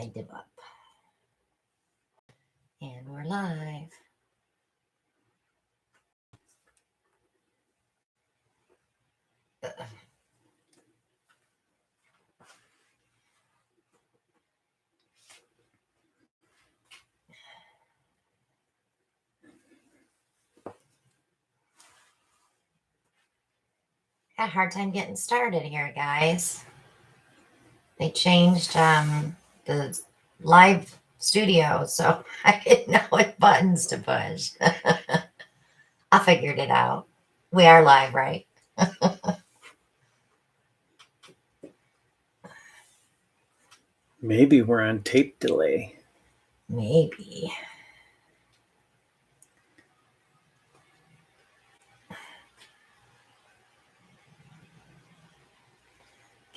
tied them up. And we're live. Got a hard time getting started here, guys. They changed the live studio, so I didn't know what buttons to push. I figured it out. We are live, right? Maybe we're on tape delay. Maybe.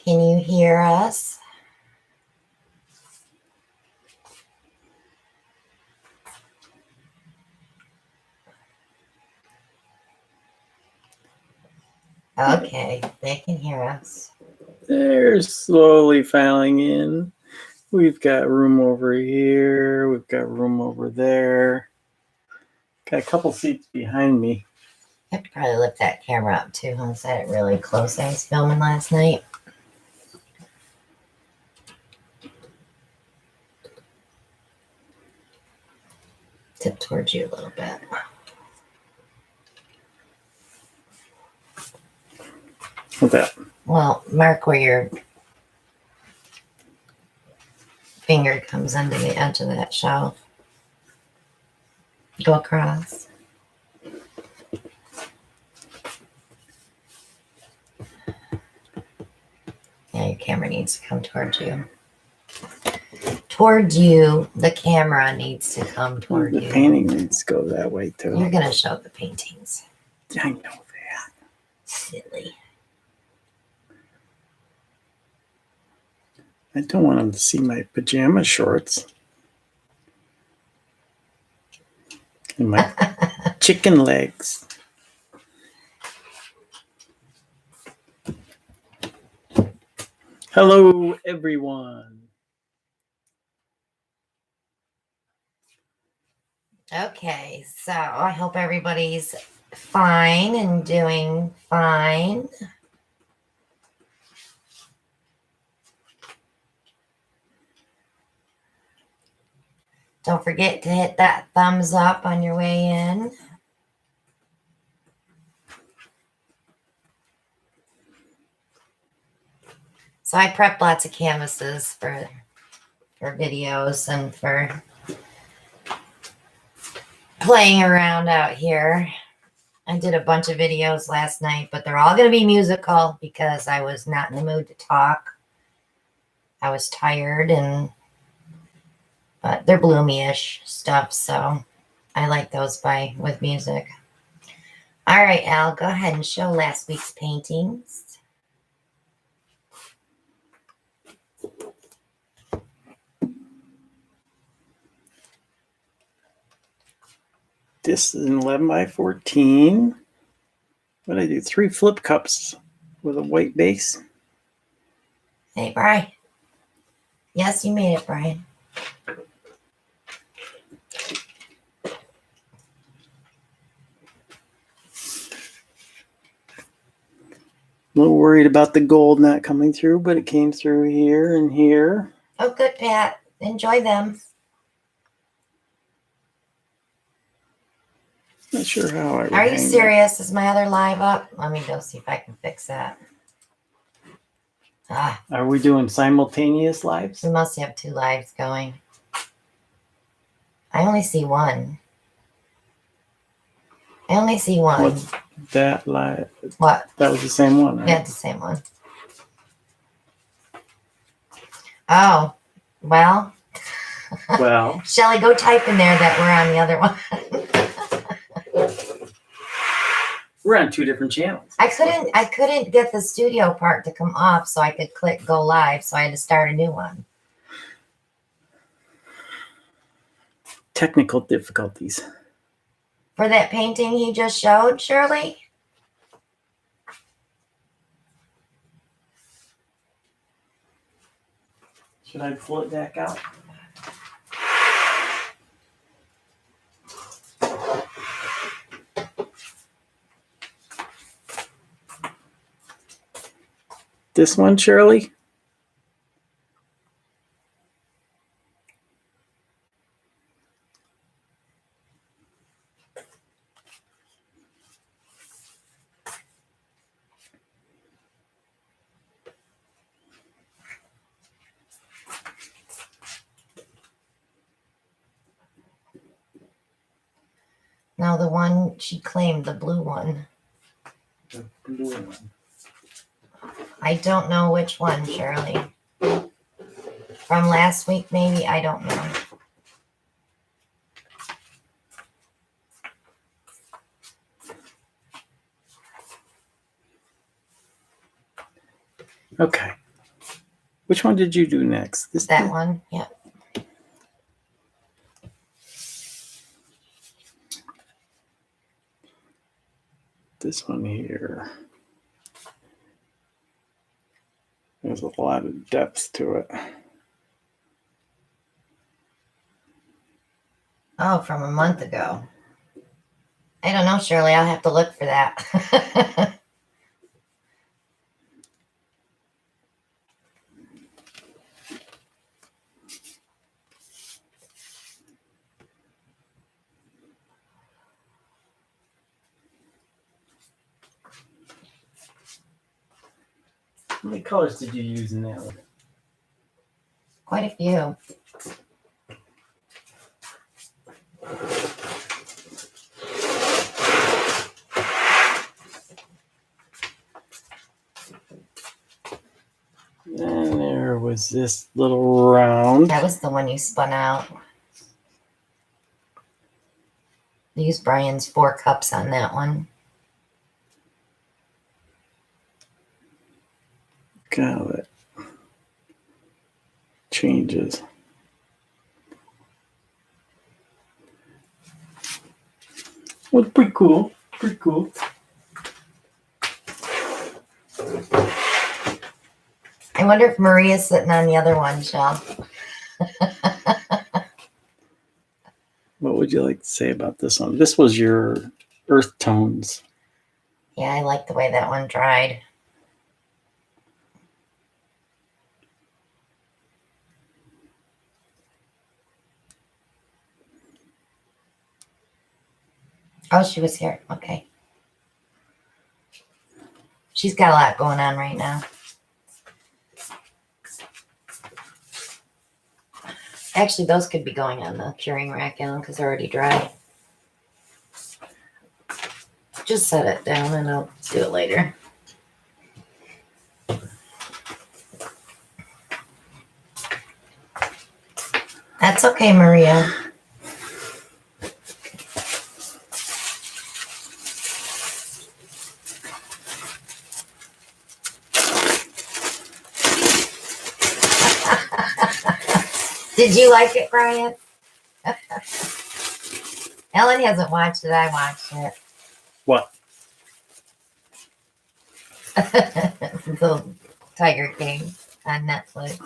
Can you hear us? Okay, they can hear us. They're slowly filing in. We've got room over here. We've got room over there. Got a couple seats behind me. I have to probably lift that camera up too. I set it really close. I was filming last night. Tip towards you a little bit. What's that? Well, mark where your finger comes under the edge of that shelf. Go across. Yeah, your camera needs to come towards you. Towards you, the camera needs to come toward you. The painting needs to go that way too. You're going to show the paintings. I know that. Silly. I don't want them to see my pajama shorts. And my chicken legs. Hello, everyone. Okay, so I hope everybody's fine and doing fine. Don't forget to hit that thumbs up on your way in. So I prepped lots of canvases for videos and for playing around out here. I did a bunch of videos last night, but they're all going to be musical because I was not in the mood to talk. I was tired, but they're bloomy-ish stuff, so I like those with music. All right, Al, go ahead and show last week's paintings. This is an 11 by 14. What did I do? 3 flip cups with a white base. Hey, Brian. Yes, you made it, Brian. A little worried about the gold not coming through, but it came through here and here. Oh, good, Pat. Enjoy them. Not sure how I would Are you hang serious? Is my other live up? Let me go see if I can fix that. that. Are we doing simultaneous lives? We must have 2 lives going. I only see one. I only see one. What's that live? What? That was the same one, right? Yeah, it's the same one. Oh, well. Well. Shelly, go type in there that we're on the other one. We're on 2 different channels. I couldn't get the studio part to come off so I could click go live, so I had to start a new one. Technical difficulties. For that painting he just showed, Shirley? Should I pull it back out? This one, Shirley? No, the one she claimed, the blue one. The blue one. I don't know which one, Shirley. From last week, maybe? I don't know. Okay. Which one did you do next? That one? Yep. This one here. There's a lot of depth to it. Oh, from a month ago. I don't know, Shirley. I'll have to look for that. How many colors did you use in that one? Quite a few. And there was this little round. That was the one you spun out. I used Brian's 4 cups on that one. God, that changes. Well, pretty cool. Pretty cool. I wonder if Maria's sitting on the other one, Shell. What would you like to say about this one? This was your earth tones. Yeah, I like the way that one dried. Oh, she was here. Okay. She's got a lot going on right now. Actually, those could be going on the curing rack, Ellen, because they're already dry. Just set it down and I'll do it later. That's okay, Maria. Did you like it, Brian? Ellen hasn't watched it. I watched it. What? The Tiger King on Netflix.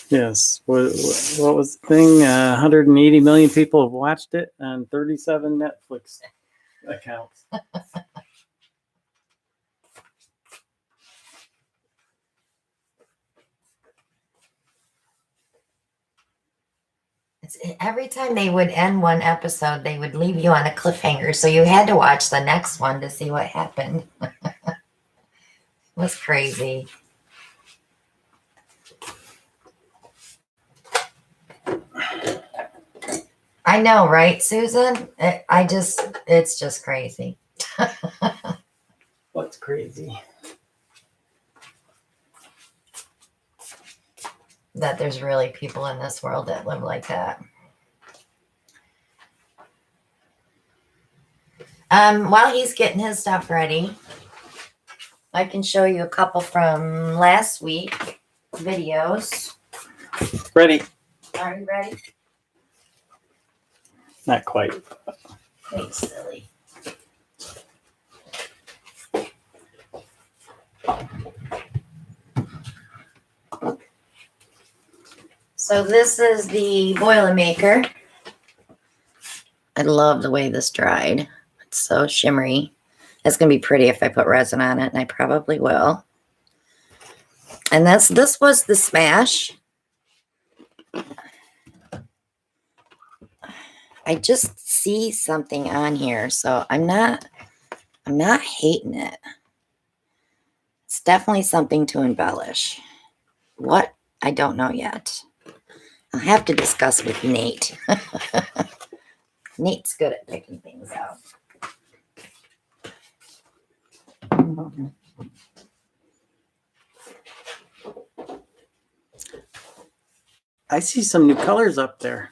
Yes. What was the thing? 180 million people have watched it on 37 Netflix accounts. Every time they would end one episode, they would leave you on a cliffhanger. So you had to watch the next one to see what happened. It was crazy. I know, right, Susan? It's just crazy. What's crazy? That there's really people in this world that live like that. While he's getting his stuff ready, I can show you a couple from last week videos. Ready? Are you ready? Not quite. Wait, silly. So this is the Boilermaker. I love the way this dried. It's so shimmery. It's going to be pretty if I put resin on it, and I probably will. And this was the smash. I just see something on here, so I'm not hating it. It's definitely something to embellish. What? I don't know yet. I'll have to discuss with Nate. Nate's good at picking things out. I see some new colors up there.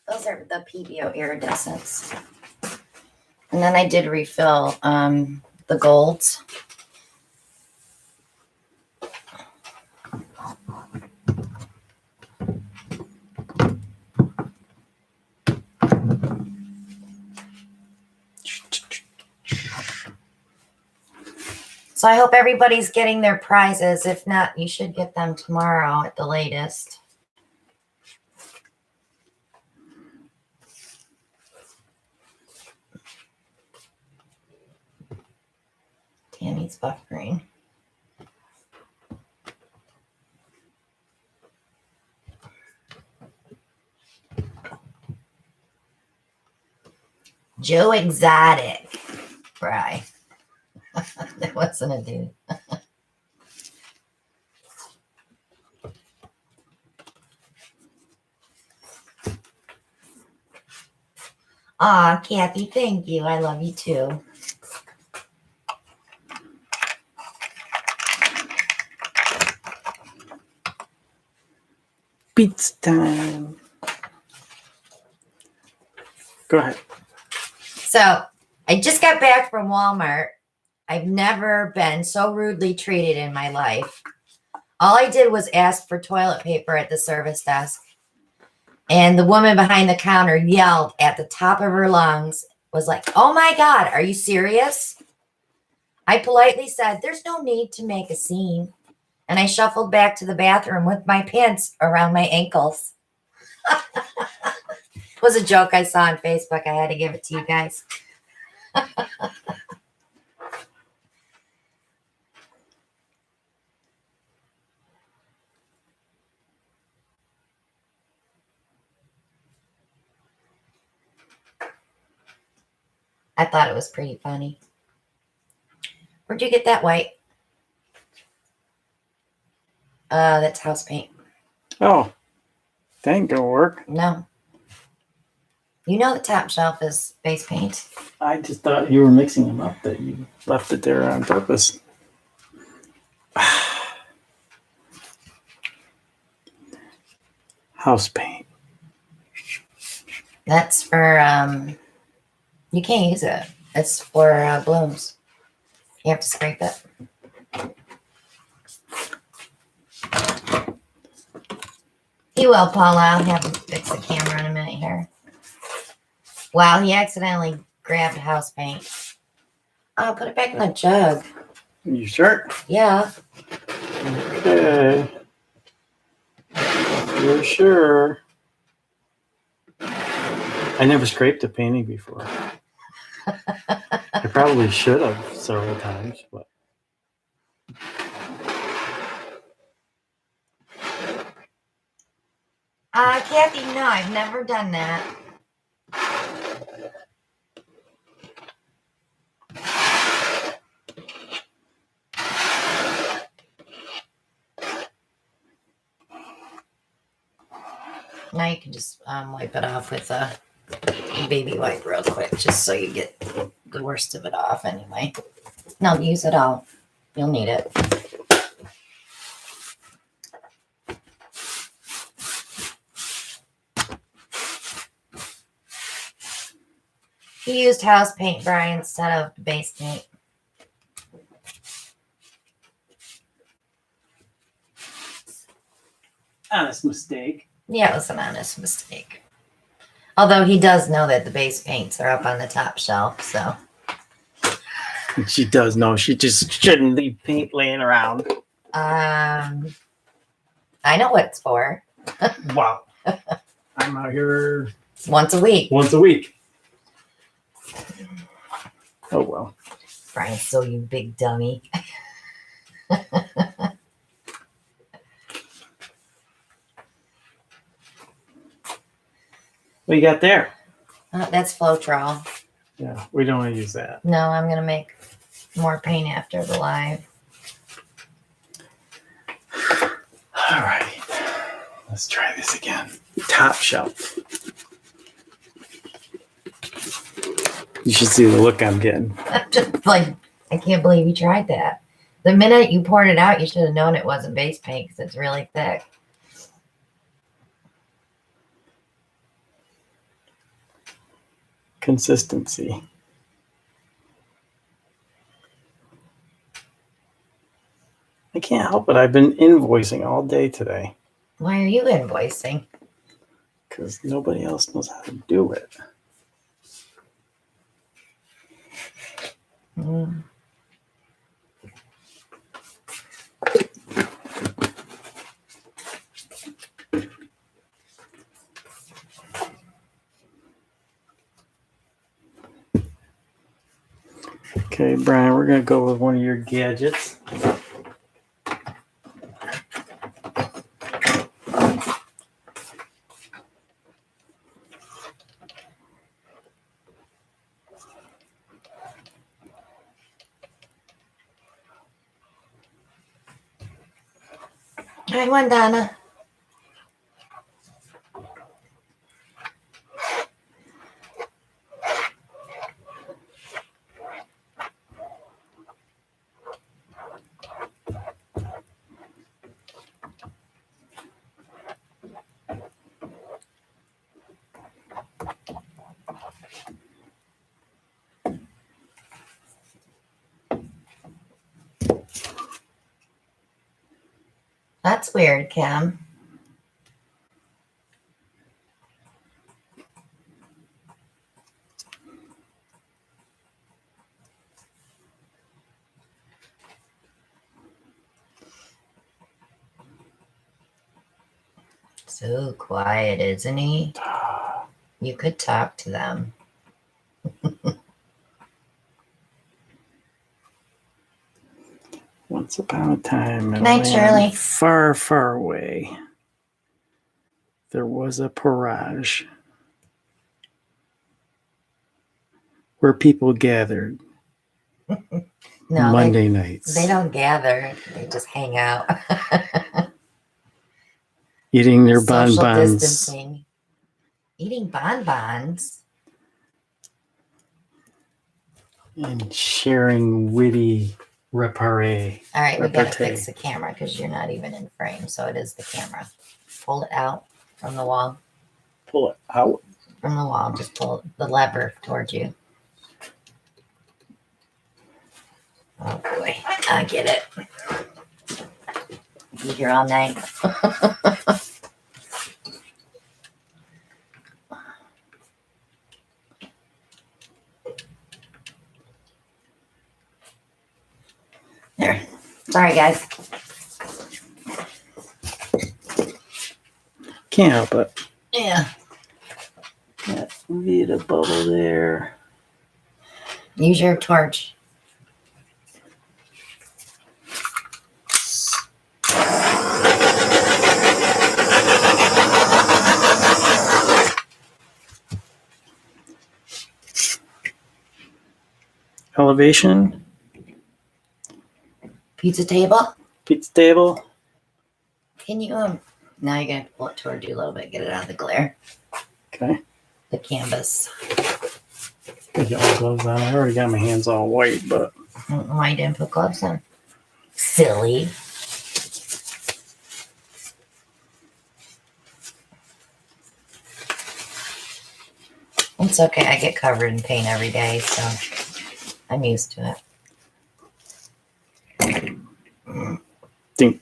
Those are the PBO iridescents. And then I did refill the golds. So I hope everybody's getting their prizes. If not, you should get them tomorrow at the latest. Tammy's buffering. Joe Exotic. Right. That wasn't a dude. Aw, Kathy, thank you. I love you too. Pizza time. Go ahead. So I just got back from Walmart. I've never been so rudely treated in my life. All I did was ask for toilet paper at the service desk. And the woman behind the counter yelled at the top of her lungs, was like, "Oh my God, are you serious?" I politely said, "There's no need to make a scene." And I shuffled back to the bathroom with my pants around my ankles. It was a joke I saw on Facebook. I had to give it to you guys. I thought it was pretty funny. Where'd you get that white? That's house paint. Oh, that ain't gonna work. No. You know the top shelf is base paint. I just thought you were mixing them up, that you left it there on purpose. House paint. That's for, you can't use it. It's for blooms. You have to scrape it. You will, Paula. I'll have him fix the camera in a minute here. Wow, he accidentally grabbed house paint. Oh, put it back in the jug. You sure? Yeah. Okay. You're sure? I never scraped a painting before. I probably should have several times, but Kathy, no, I've never done that. Now you can just wipe it off with a baby wipe real quick, just so you get the worst of it off anyway. No, use it all. You'll need it. He used house paint, Brian, instead of base paint. honest mistake. Yeah, it was an honest mistake. Although he does know that the base paints are up on the top shelf, so. She does know. She just shouldn't leave paint laying around. I know what it's for. Wow. I'm out here Once a week. once a week. Oh, well. Brian, so you big dummy. What you got there? That's Floetrol. Yeah, we don't want to use that. No, I'm going to make more paint after the live. All right. Let's try this again. Top shelf. You should see the look I'm getting. I'm just like, I can't believe you tried that. The minute you poured it out, you should have known it wasn't base paint because it's really thick. Consistency. I can't help it. I've been invoicing all day today Why are you invoicing? because nobody else knows how to do it. Mm. Okay, Brian, we're going to go with one of your gadgets. Hi, one, Donna. That's weird, Kim. So quiet, isn't he? You could talk to them. Once upon a time, in Good night, a Shirley. land far, far away, there was a parage where people gathered No, Monday nights, they don't gather. They just hang out. eating their Social bonbons distancing. Eating bonbons. and sharing witty repartee. All right, we gotta Repartee. fix the camera because you're not even in frame. So it is the camera. Pull it out from the wall. Pull it out. From the wall. Just pull the lever towards you. Oh boy, I get it. Be here all night. There. Sorry, guys. Can't help it. Yeah. That Vita bubble there. Use your torch. Elevation. Pizza table. Pizza table. Can you now you're gonna pull it toward you a little bit, get it out of the glare. Okay. The canvas. I got my gloves on. I already got my hands all white, but I don't know why you didn't put gloves on. Silly. It's okay. I get covered in paint every day, so I'm used to it. think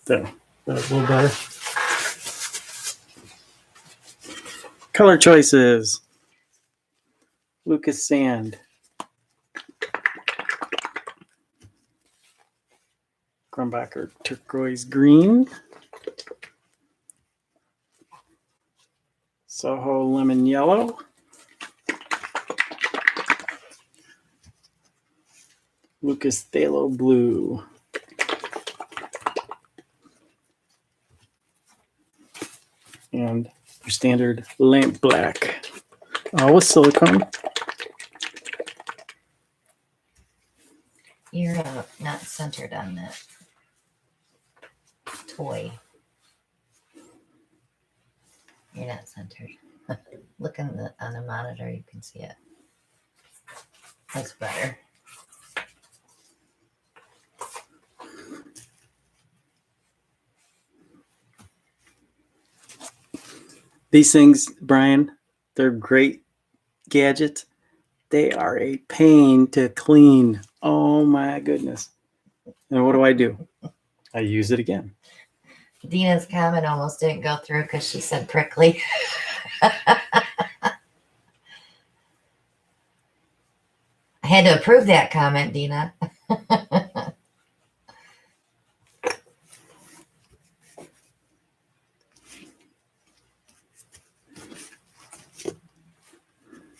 there. That's a little better. Color choices. Lucas Sand. Grumbacher Turquoise Green. Soho Lemon Yellow. Lucas Thalo Blue. And your standard lamp black. All with silicone. You're not centered on that toy. You're not centered. Look on the monitor, you can see it. That's better. These things, Brian, they're great gadgets. They are a pain to clean. Oh my goodness. And what do? I use it again. Dina's comment almost didn't go through because she said prickly. I had to approve that comment, Dina.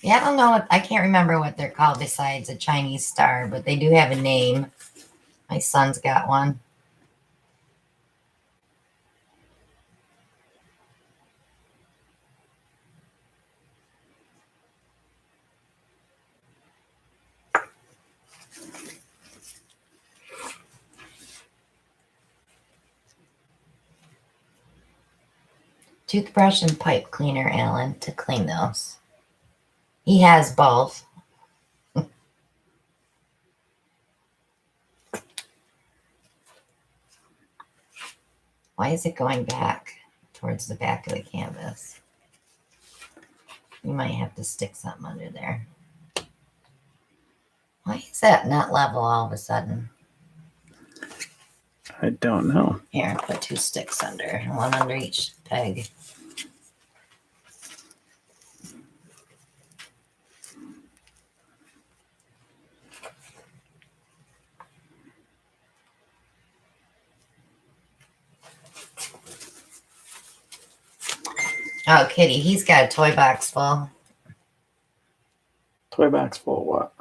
Yeah, I don't know. I can't remember what they're called besides a Chinese star, but they do have a name. My son's got one. Toothbrush and pipe cleaner, Alan, to clean those. He has both. Why is it going back towards the back of the canvas? You might have to stick something under there. Why is that not level all of a sudden? I don't know. Here, put 2 sticks under, one under each peg. Oh, Kitty, he's got a toy box full. Toy box full of what?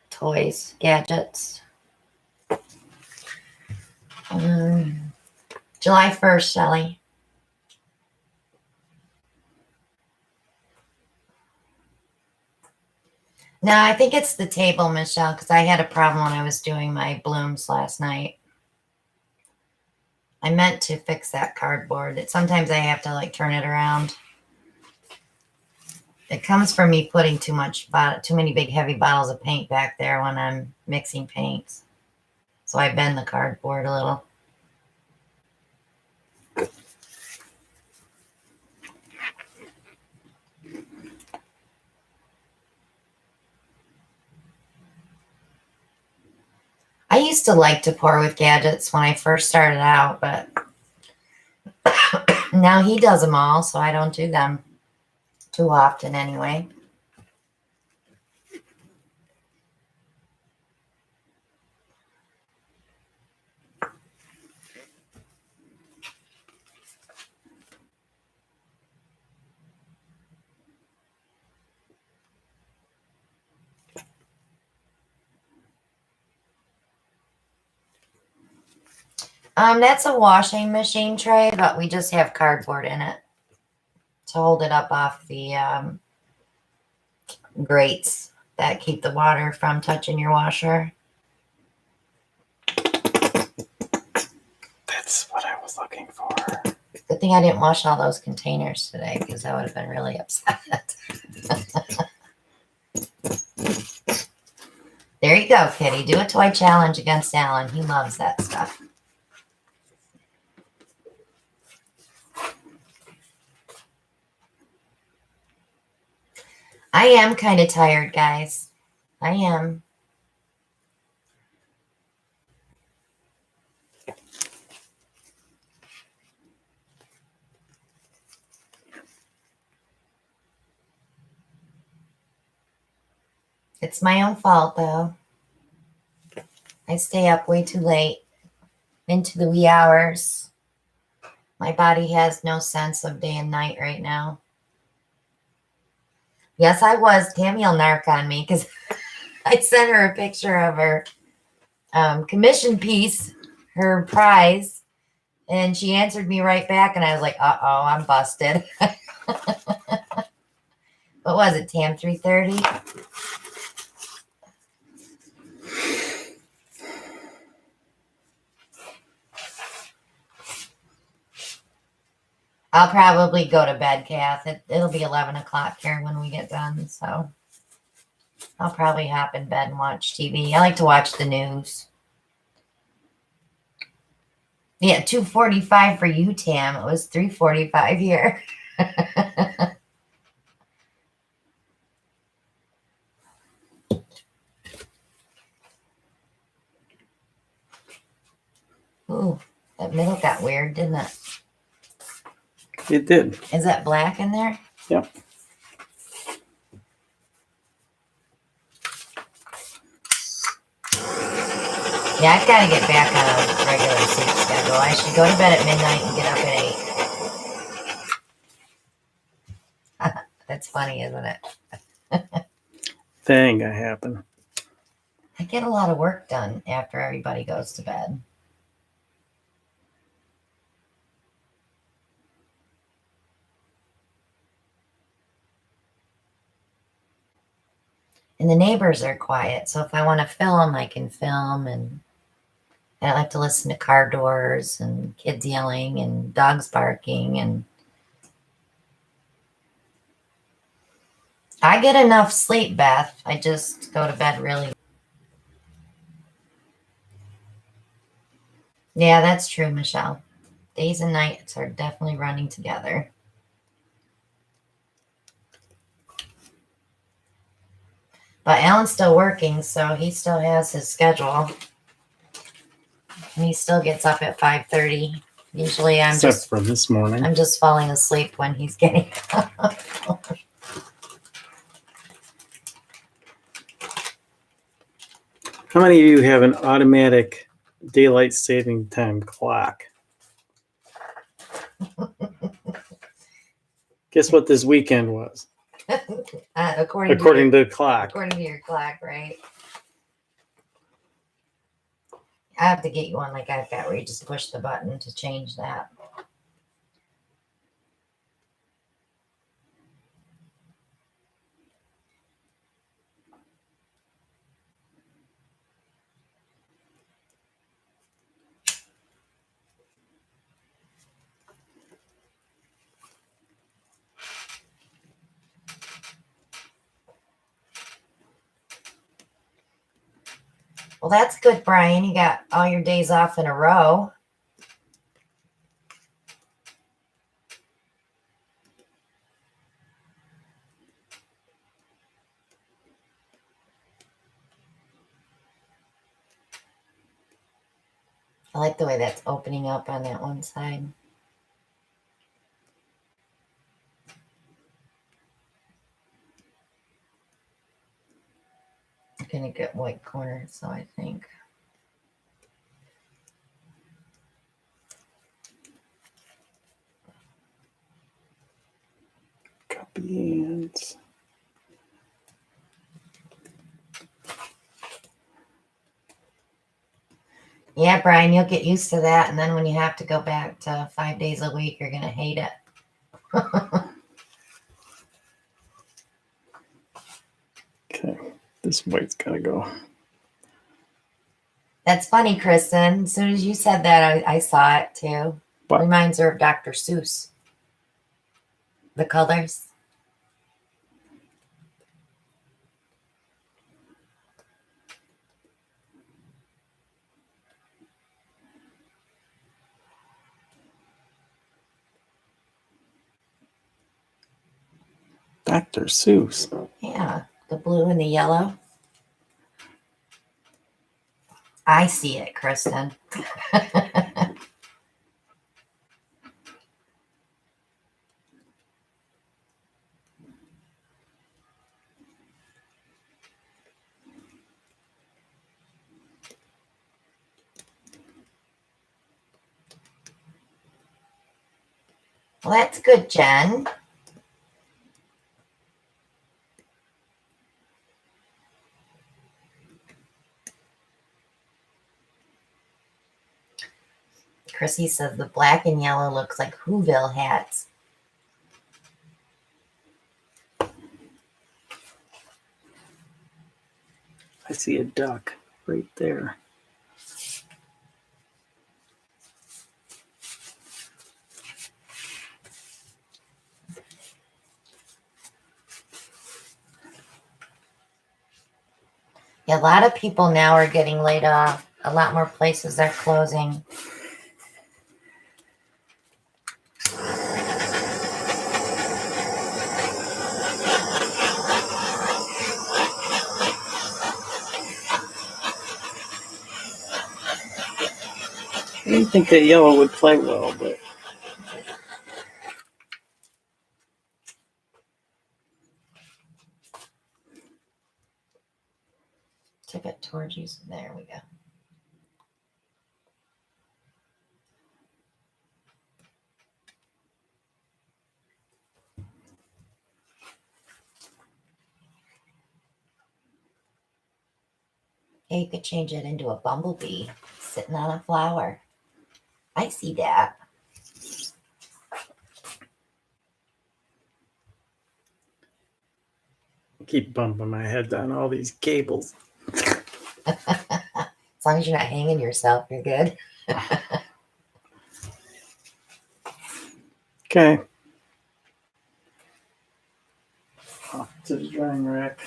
Toys, gadgets. July 1st, Shelly. No, I think it's the table, Michelle, because I had a problem when I was doing my blooms last night. I meant to fix that cardboard. Sometimes I have to like turn it around. It comes from me putting too many big heavy bottles of paint back there when I'm mixing paints. So I bend the cardboard a little. I used to like to pour with gadgets when I first started out, but now he does them all, so I don't do them too often anyway. That's a washing machine tray, but we just have cardboard in it to hold it up off the grates that keep the water from touching your washer. That's what I was looking for. Good thing I didn't wash all those containers today because I would have been really upset. There you go, Kitty. Do a toy challenge against Alan. He loves that stuff. I am kind of tired, guys. I am. It's my own fault, though. I stay up way too late, into the wee hours. My body has no sense of day and night right now. Yes, I was. Tammy will narc on me because I sent her a picture of her commission piece, her prize, and she answered me right back, and I was like, "Uh-oh, I'm busted." What was it, Tam? 3:30? I'll probably go to bed, Kath. It'll be 11 o'clock here when we get done, so I'll probably hop in bed and watch TV. I like to watch the news. Yeah, 2:45 for you, Tam. It was 3:45 here. Ooh, that middle got weird, didn't it? It did. Is that black in there? Yep. Yeah, I've got to get back on a regular sleep schedule. I should go to bed at midnight and get up at 8. That's funny, isn't it? That ain't gonna happen. I get a lot of work done after everybody goes to bed. And the neighbors are quiet, so if I want to film, I can film. And I like to listen to car doors and kids yelling and dogs barking. And I get enough sleep, Beth. I just go to bed really. Yeah, that's true, Michelle. Days and nights are definitely running together. But Alan's still working, so he still has his schedule. And he still gets up at 5:30. Usually Except for this morning. I'm just falling asleep when he's getting up. How many of you have an automatic daylight saving time clock? Guess what this weekend was? According to the clock. According to your clock, right? I have to get you one like I've got where you just push the button to change that. Well, that's good, Brian. You got all your days off in a row. I like the way that's opening up on that one side. I'm going to get white corner, so I think. Copy and Yeah, Brian, you'll get used to that. And then when you have to go back to 5 days a week, you're going to hate it. okay, this white's gotta go. That's funny, Kristen. As soon as you said that, I saw it too. What? Reminds her of Dr. Seuss. The colors. Dr. Seuss. Yeah, the blue and the yellow. I see it, Kristen. Well, that's good, Jen. Chrissy says the black and yellow looks like Whoville hats. I see a duck right there. Yeah, a lot of people now are getting laid off. A lot more places are closing. I didn't think that yellow would play well, but Tip it towards you. There we go. Yeah, you could change it into a bumblebee sitting on a flower. I see that. I keep bumping my head on all these cables. As long as you're not hanging yourself, you're good. Okay. Off to the drying rack.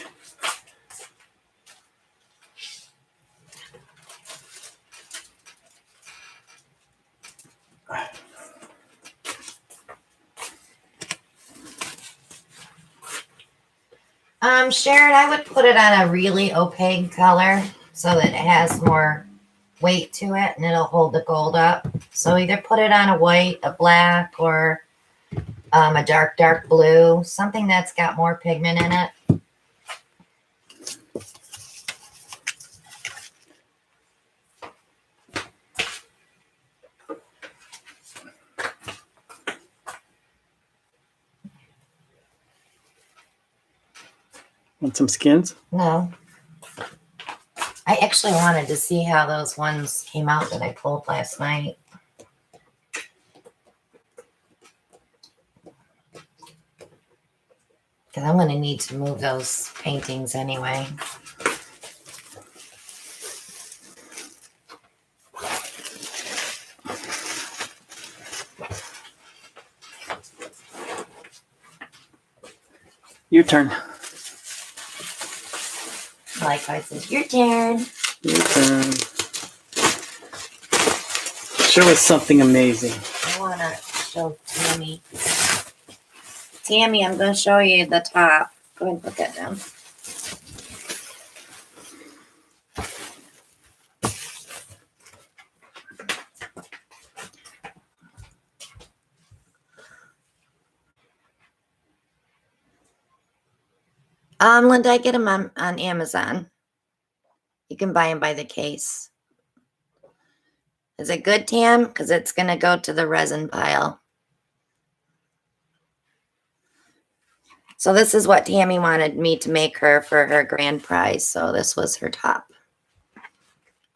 Sharon, I would put it on a really opaque color so that it has more weight to it and it'll hold the gold up. So either put it on a white, a black, or a dark blue, something that's got more pigment in it. Want some skins? No. I actually wanted to see how those ones came out that I pulled last night. Because I'm going to need to move those paintings anyway. Your turn. Likewise, it's your turn. Your turn. Show us something amazing. I want to show Tammy. Tammy, I'm going to show you the top. Go ahead and put that down. Linda, I get them on Amazon. You can buy them by the case. Is it good, Tam? Because it's going to go to the resin pile. So this is what Tammy wanted me to make her for her grand prize. So this was her top.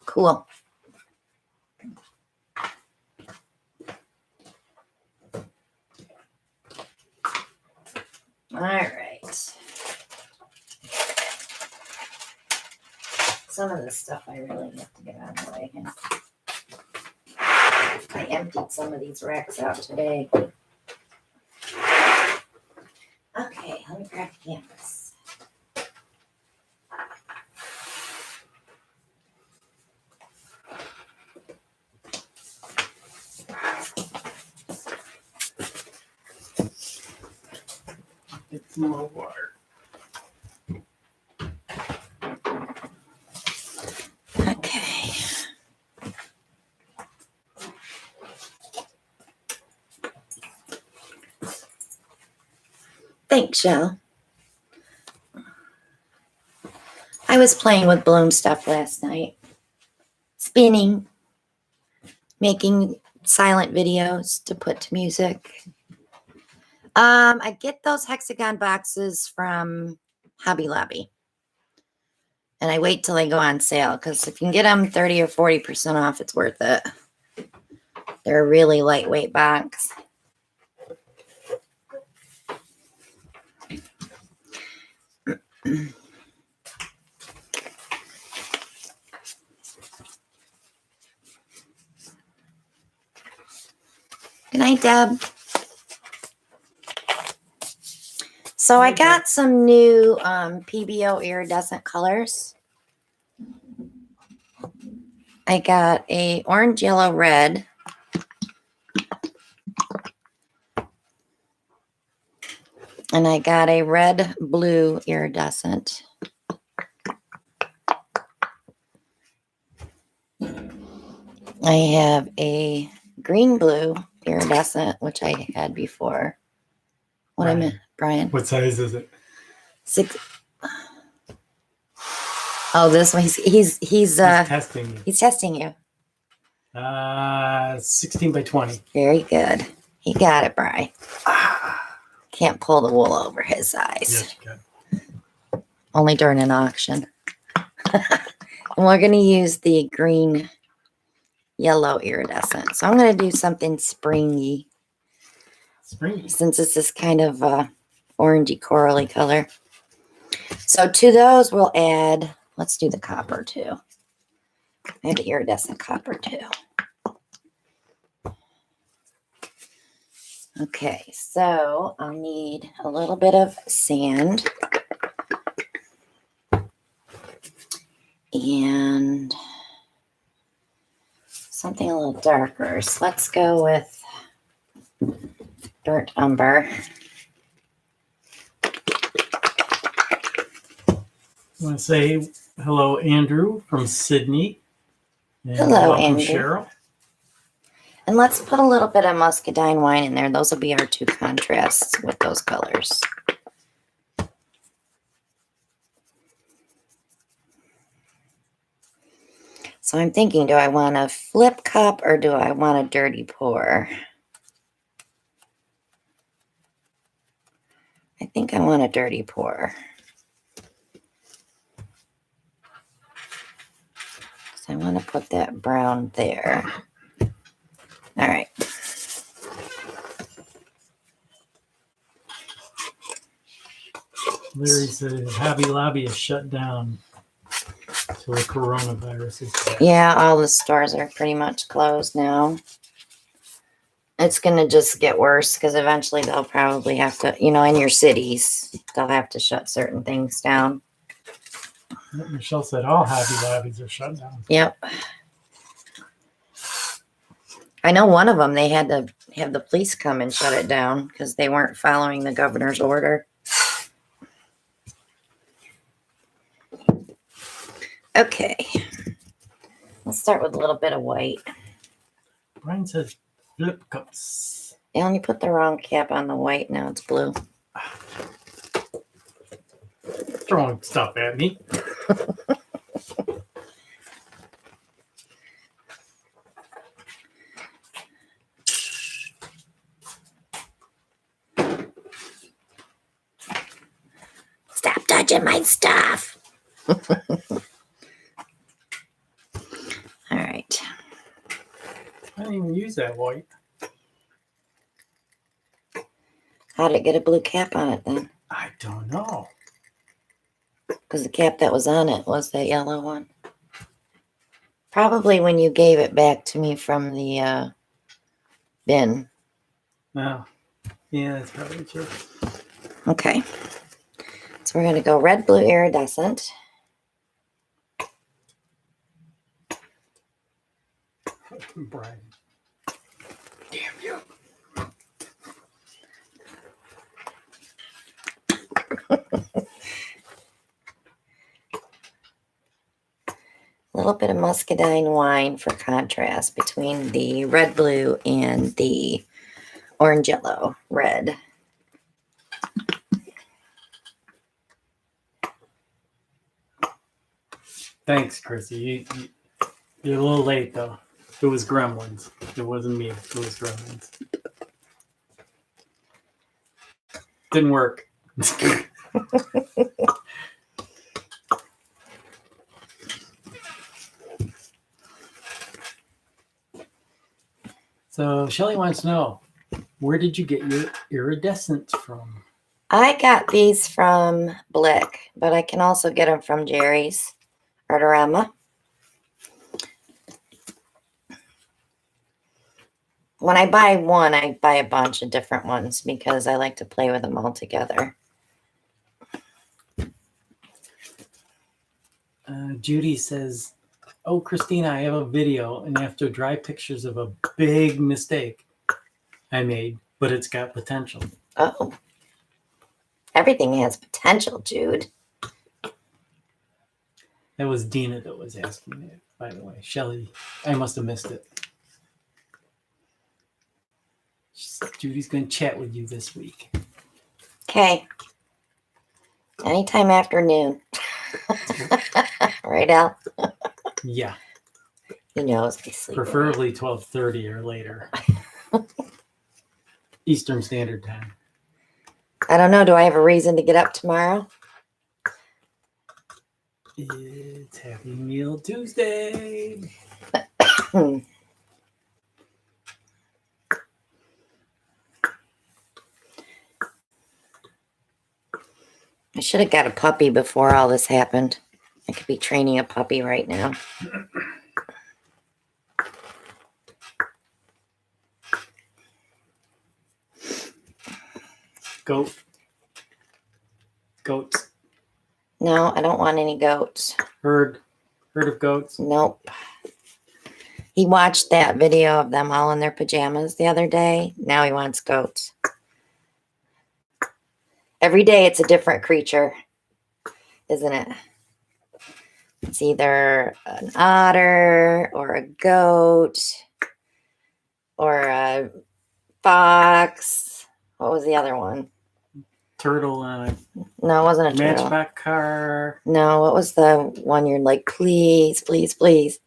Cool. All right. Some of this stuff I really have to get out of the way. I emptied some of these racks out today. Okay, let me grab the canvas. It's more water. Okay. Thanks, Shell. I was playing with bloom stuff last night. Spinning. Making silent videos to put to music. I get those hexagon boxes from Hobby Lobby. And I wait till they go on sale because if you can get them 30 or 40% off, it's worth it. They're a really lightweight box. Good night, Deb. So I got some new PBO iridescent colors. I got a orange, yellow, red. And I got a red, blue iridescent. I have a green, blue iridescent, which I had before. What I meant, Brian? What size is it? 6. Oh, this one. He's Testing you. He's testing you. 16 by 20. Very good. He got it, Brian. Can't pull the wool over his eyes. Yes, you can. Only during an auction. And we're going to use the green, yellow iridescent. So I'm going to do something springy. Springy. Since it's this kind of orangey corally color. So to those we'll add, let's do the copper too. Add the iridescent copper too. Okay, so I'll need a little bit of sand. And something a little darker. So let's go with burnt umber. I want to say hello, Andrew from Sydney. And Hello, welcome, Andrew. Cheryl. And let's put a little bit of muscadine wine in there. Those will be our two contrasts with those colors. So I'm thinking, do I want a flip cup or do I want a dirty pour? I think I want a dirty pour. So I want to put that brown there. All right. Larry said Hobby Lobby is shut down till the coronavirus is back. Yeah, all the stores are pretty much closed now. It's going to just get worse because eventually they'll probably have to, you know, in your cities, they'll have to shut certain things down. Michelle said all Hobby Lobbies are shut down. Yep. I know one of them, they had to have the police come and shut it down because they weren't following the governor's order. Okay. Let's start with a little bit of white. Brian says flip cups. And you put the wrong cap on the white. Now it's blue. Throwing stuff at me. Stop touching my stuff. All right. I didn't even use that white. How did it get a blue cap on it then? I don't know. Because the cap that was on it was that yellow one. Probably when you gave it back to me from the bin. No. Yeah, that's probably true. Okay. So we're going to go red, blue, iridescent. Brian. Damn you. A little bit of muscadine wine for contrast between the red, blue, and the orange, yellow, red. Thanks, Chrissy. You're a little late, though. It was Gremlins. It wasn't me. It was Gremlins. Didn't work. So Shelly wants to know, where did you get your iridescent from? I got these from Blick, but I can also get them from Jerry's Artorama. When I buy one, I buy a bunch of different ones because I like to play with them all together. Judy says, oh, Christina, I have a video and I have to dry pictures of a big mistake I made, but it's got potential. Oh, everything has potential, Jude. That was Dina that was asking me, by the way. Shelly, I must have missed it. She said, Judy's going to chat with you this week. Okay. Anytime after noon. Right, Al? Yeah. He knows I sleep. Preferably 12:30 or later. Eastern Standard Time. I don't know. Do I have a reason to get up tomorrow? It's Happy Meal Tuesday. I should have got a puppy before all this happened. I could be training a puppy right now. Goats. No, I don't want any goats. Herd of goats. Nope. He watched that video of them all in their pajamas the other day. Now he wants goats. Every day it's a different creature, isn't it? It's either an otter or a goat or a fox. What was the other one? Turtle on a No, it wasn't a turtle. matchbox car. No, what was the one you're like, please, please, please?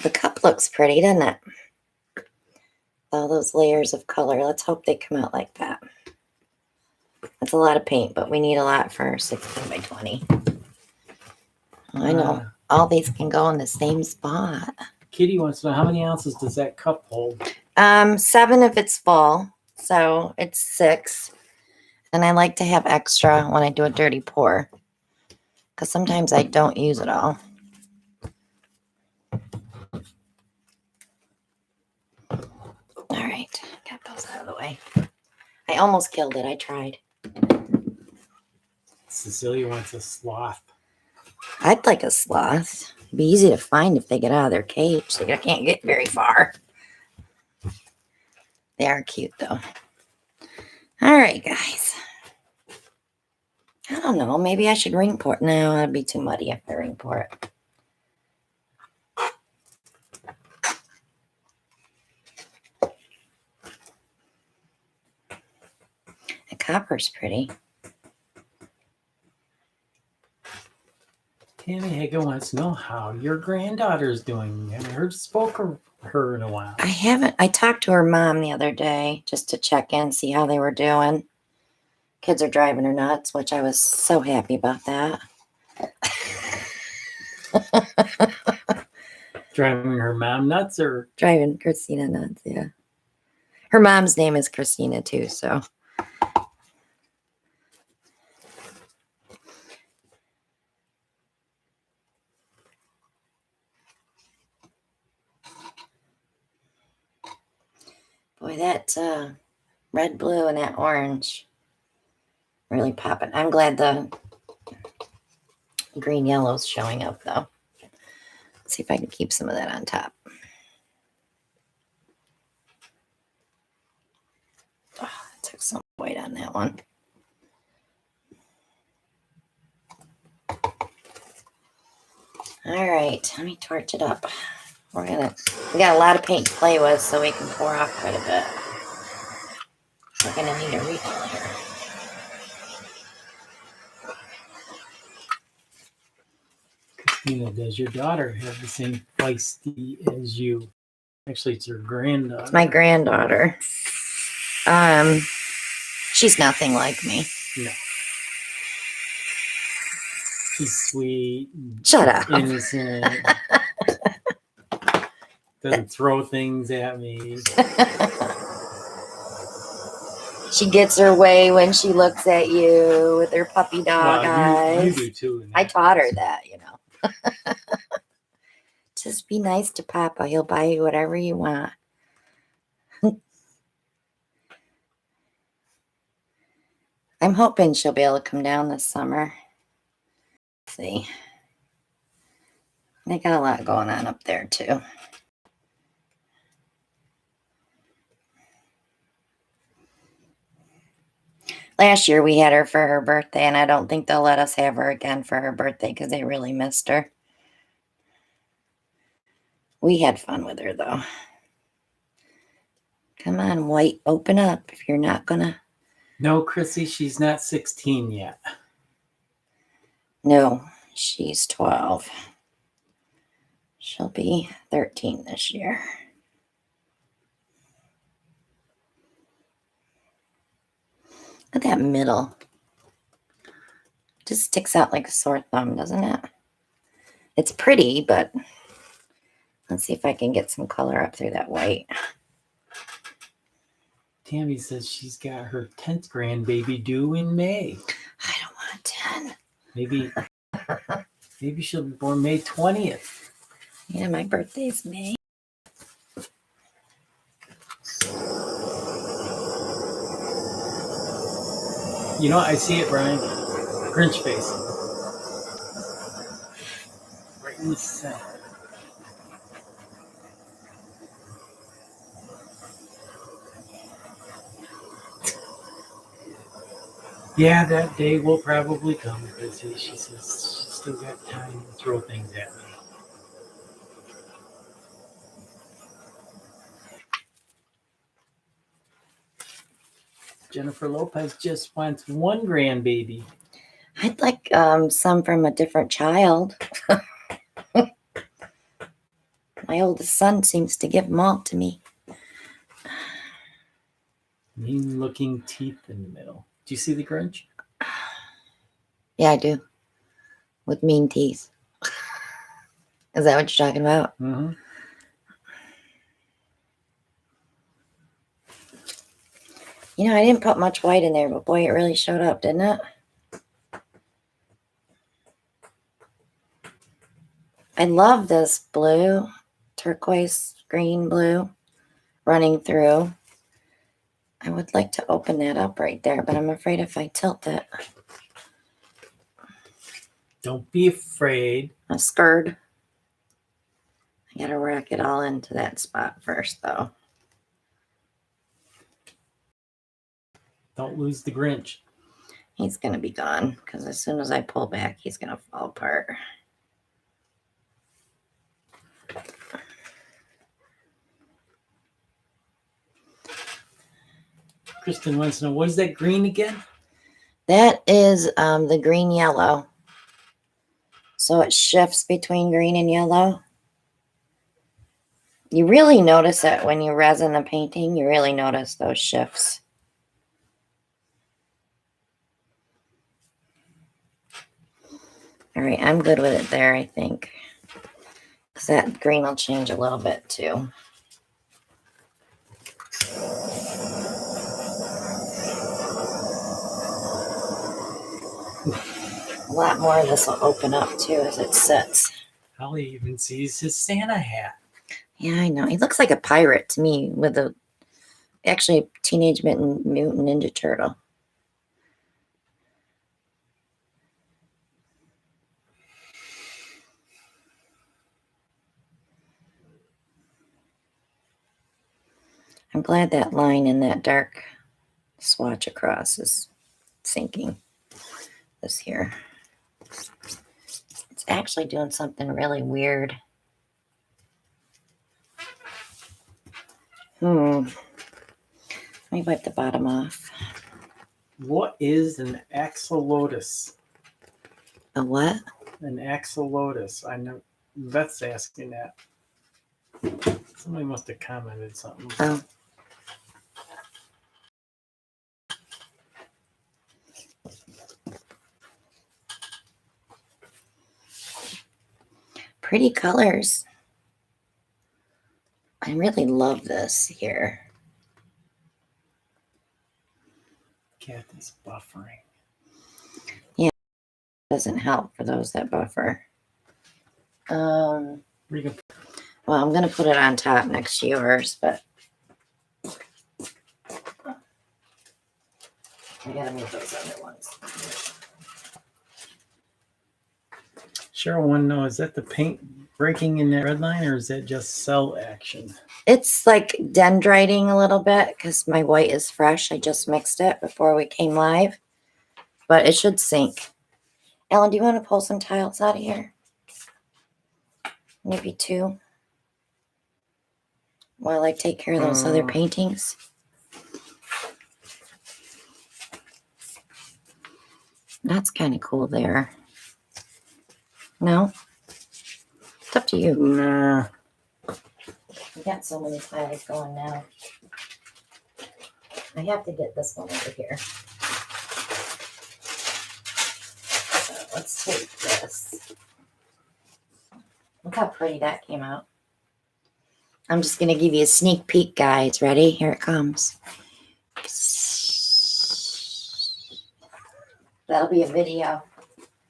The cup looks pretty, doesn't it? All those layers of color. Let's hope they come out like that. That's a lot of paint, but we need a lot for 16 by 20. I know. All these can go in the same spot. Kitty wants to know, how many ounces does that cup hold? 7 if it's full. So it's 6. And I like to have extra when I do a dirty pour, because sometimes I don't use it all. All right, got those out of the way. I almost killed it. I tried. Cecilia wants a sloth. I'd like a sloth. It'd be easy to find if they get out of their cage. They can't get very far. They are cute, though. All right, guys. I don't know. Maybe I should ring pour it. No, that'd be too muddy if I ring pour it. The copper's pretty. Tammy Hagen wants to know how your granddaughter's doing. I haven't spoke of her in a while. I haven't. I talked to her mom the other day just to check in, see how they were doing. Kids are driving her nuts, which I was so happy about that. Driving her mom nuts, or driving Christina nuts, yeah. Her mom's name is Christina too, so. Boy, that red, blue, and that orange really popping. I'm glad the green yellow's showing up, though. Let's see if I can keep some of that on top. Oh, I took some weight on that one. All right, let me torch it up. We got a lot of paint to play with, so we can pour off quite a bit. We're gonna need a refill here. Christina, does your daughter have the same feisty as you? Actually, it's her granddaughter. It's my granddaughter. She's nothing like me. No. She's sweet, and Shut up. innocent. Doesn't throw things at me. She gets her way when she looks at you with her puppy dog Well, you eyes. do too. I taught her that, you know. Just be nice to Papa. He'll buy you whatever you want. I'm hoping she'll be able to come down this summer. Let's see. They got a lot going on up there too. Last year we had her for her birthday, and I don't think they'll let us have her again for her birthday because they really missed her. We had fun with her though. Come on, White, open up if you're not gonna. No, Chrissy, she's not 16 yet. No, she's 12. She'll be 13 this year. Look at that middle. Just sticks out like a sore thumb, doesn't it? It's pretty, but let's see if I can get some color up through that white. Tammy says she's got her 10th grandbaby due in May. I don't want 10. Maybe she'll be born May 20th. Yeah, my birthday's May. You know, I see it, Brian. Grinch face. Right in the center. Yeah, that day will probably come because she says she's still got time to throw things at me. Jennifer Lopez just wants one grandbaby. I'd like some from a different child. My oldest son seems to give them all to me. Mean looking teeth in the middle. Do you see the Grinch? Yeah, I do. With mean teeth. Is that what you're talking about? Mm-hmm. You know, I didn't put much white in there, but boy, it really showed up, didn't it? I love this blue, turquoise green blue running through. I would like to open that up right there, but I'm afraid if I tilt it. Don't be afraid. I'm scared. I gotta rack it all into that spot first, though. Don't lose the Grinch. He's gonna be gone because as soon as I pull back, he's gonna fall apart. Kristen wants to know, what is that green again? That is the green yellow. So it shifts between green and yellow. You really notice it when you resin the painting. You really notice those shifts. All right, I'm good with it there, I think. Because that green will change a little bit too. A lot more of this will open up too as it sits. Holly even sees his Santa hat. Yeah, I know. He looks like a pirate to me with a actually a Teenage Mutant Ninja Turtle. I'm glad that line in that dark swatch across is sinking this here. It's actually doing something really weird. Let me wipe the bottom off. What is an axolotus? A what? An axolotus. I know Beth's asking that. Somebody must have commented something. Oh. pretty colors. I really love this here. Cat is buffering. Doesn't help for those that buffer. Well, Where you go? I'm going to put it on top next to yours, but I got to move those other ones. Cheryl wanted to know, is that the paint breaking in that red line, or is that just cell action? It's like dendriting a little bit because my white is fresh. I just mixed it before we came live, but it should sink. Ellen, do you want to pull some tiles out of here? Maybe 2 while I take care of those other paintings. That's kind of cool there. No? It's up to you. Nah. We got so many tiles going now. I have to get this one over here. So let's take this. Look how pretty that came out. I'm just going to give you a sneak peek, guys. Ready? Here it comes. That'll be a video.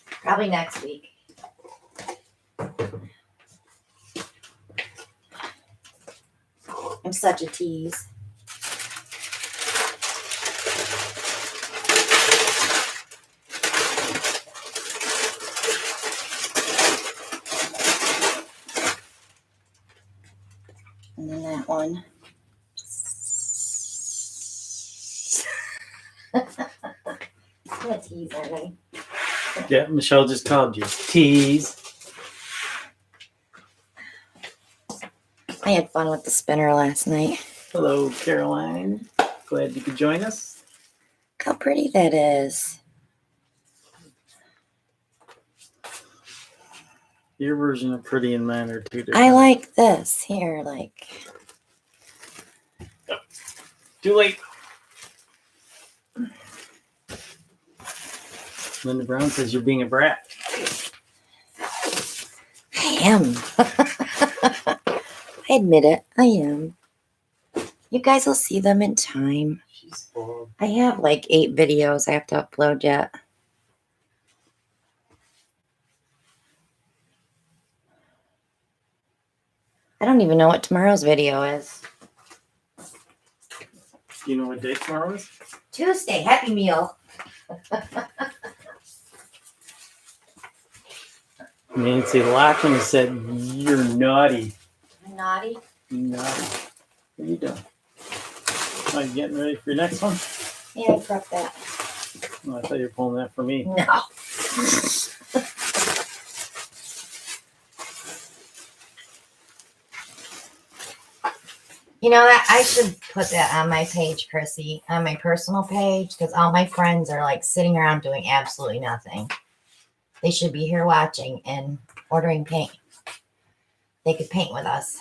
Probably next week. I'm such a tease. And then that one. I'm a tease, aren't I? Yeah, Michelle just called you. Tease. I had fun with the spinner last night. Hello, Caroline. Glad you could join us. Look how pretty that is. Your version of pretty and mine are 2 different. I like this here, like. Too late. Linda Brown says you're being a brat. I am. I admit it. I am. You guys will see them in time. She's spoiled. I have like 8 videos I have to upload yet. I don't even know what tomorrow's video is. Do you know what day tomorrow is? Tuesday. Happy meal. Nancy Lockman said, you're naughty. Naughty. Naughty. What are you doing? Are you getting ready for your next one? Yeah, I prepped that. Oh, I thought you were pulling that for me. No. You know that I should put that on my page, Chrissy, on my personal page, because all my friends are like sitting around doing absolutely nothing. They should be here watching and ordering paint. They could paint with us.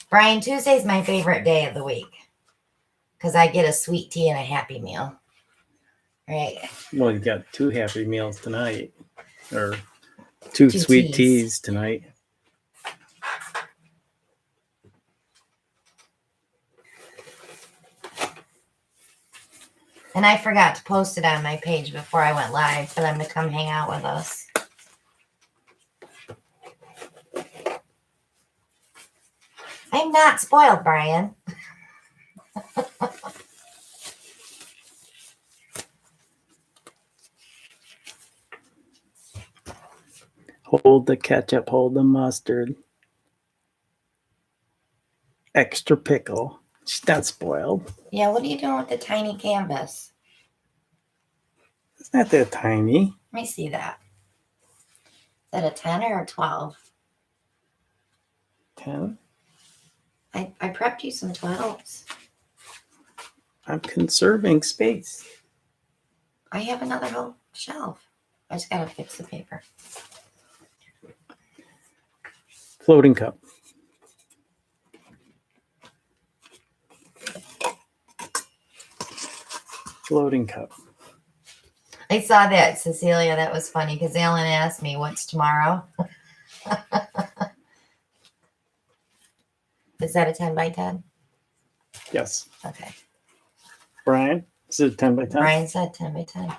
Brian, Tuesday's my favorite day of the week because I get a sweet tea and a Happy Meal. Right? Well, you got 2 happy meals tonight. Or 2 2 sweet teas. teas tonight. And I forgot to post it on my page before I went live for them to come hang out with us. I'm not spoiled, Brian. Hold the ketchup, hold the mustard. Extra pickle. She's not spoiled. Yeah, what are you doing with the tiny canvas? It's not that tiny. Let me see that. Is that a 10 or a 12? 10. I prepped you some 12s. I'm conserving space. I have another whole shelf. I just gotta fix the paper. Floating cup. Floating cup. I saw that, Cecilia. That was funny because Alan asked me, what's tomorrow? Is that a 10 by 10? Yes. Okay. Brian, is it 10 by 10? Brian said 10 by 10.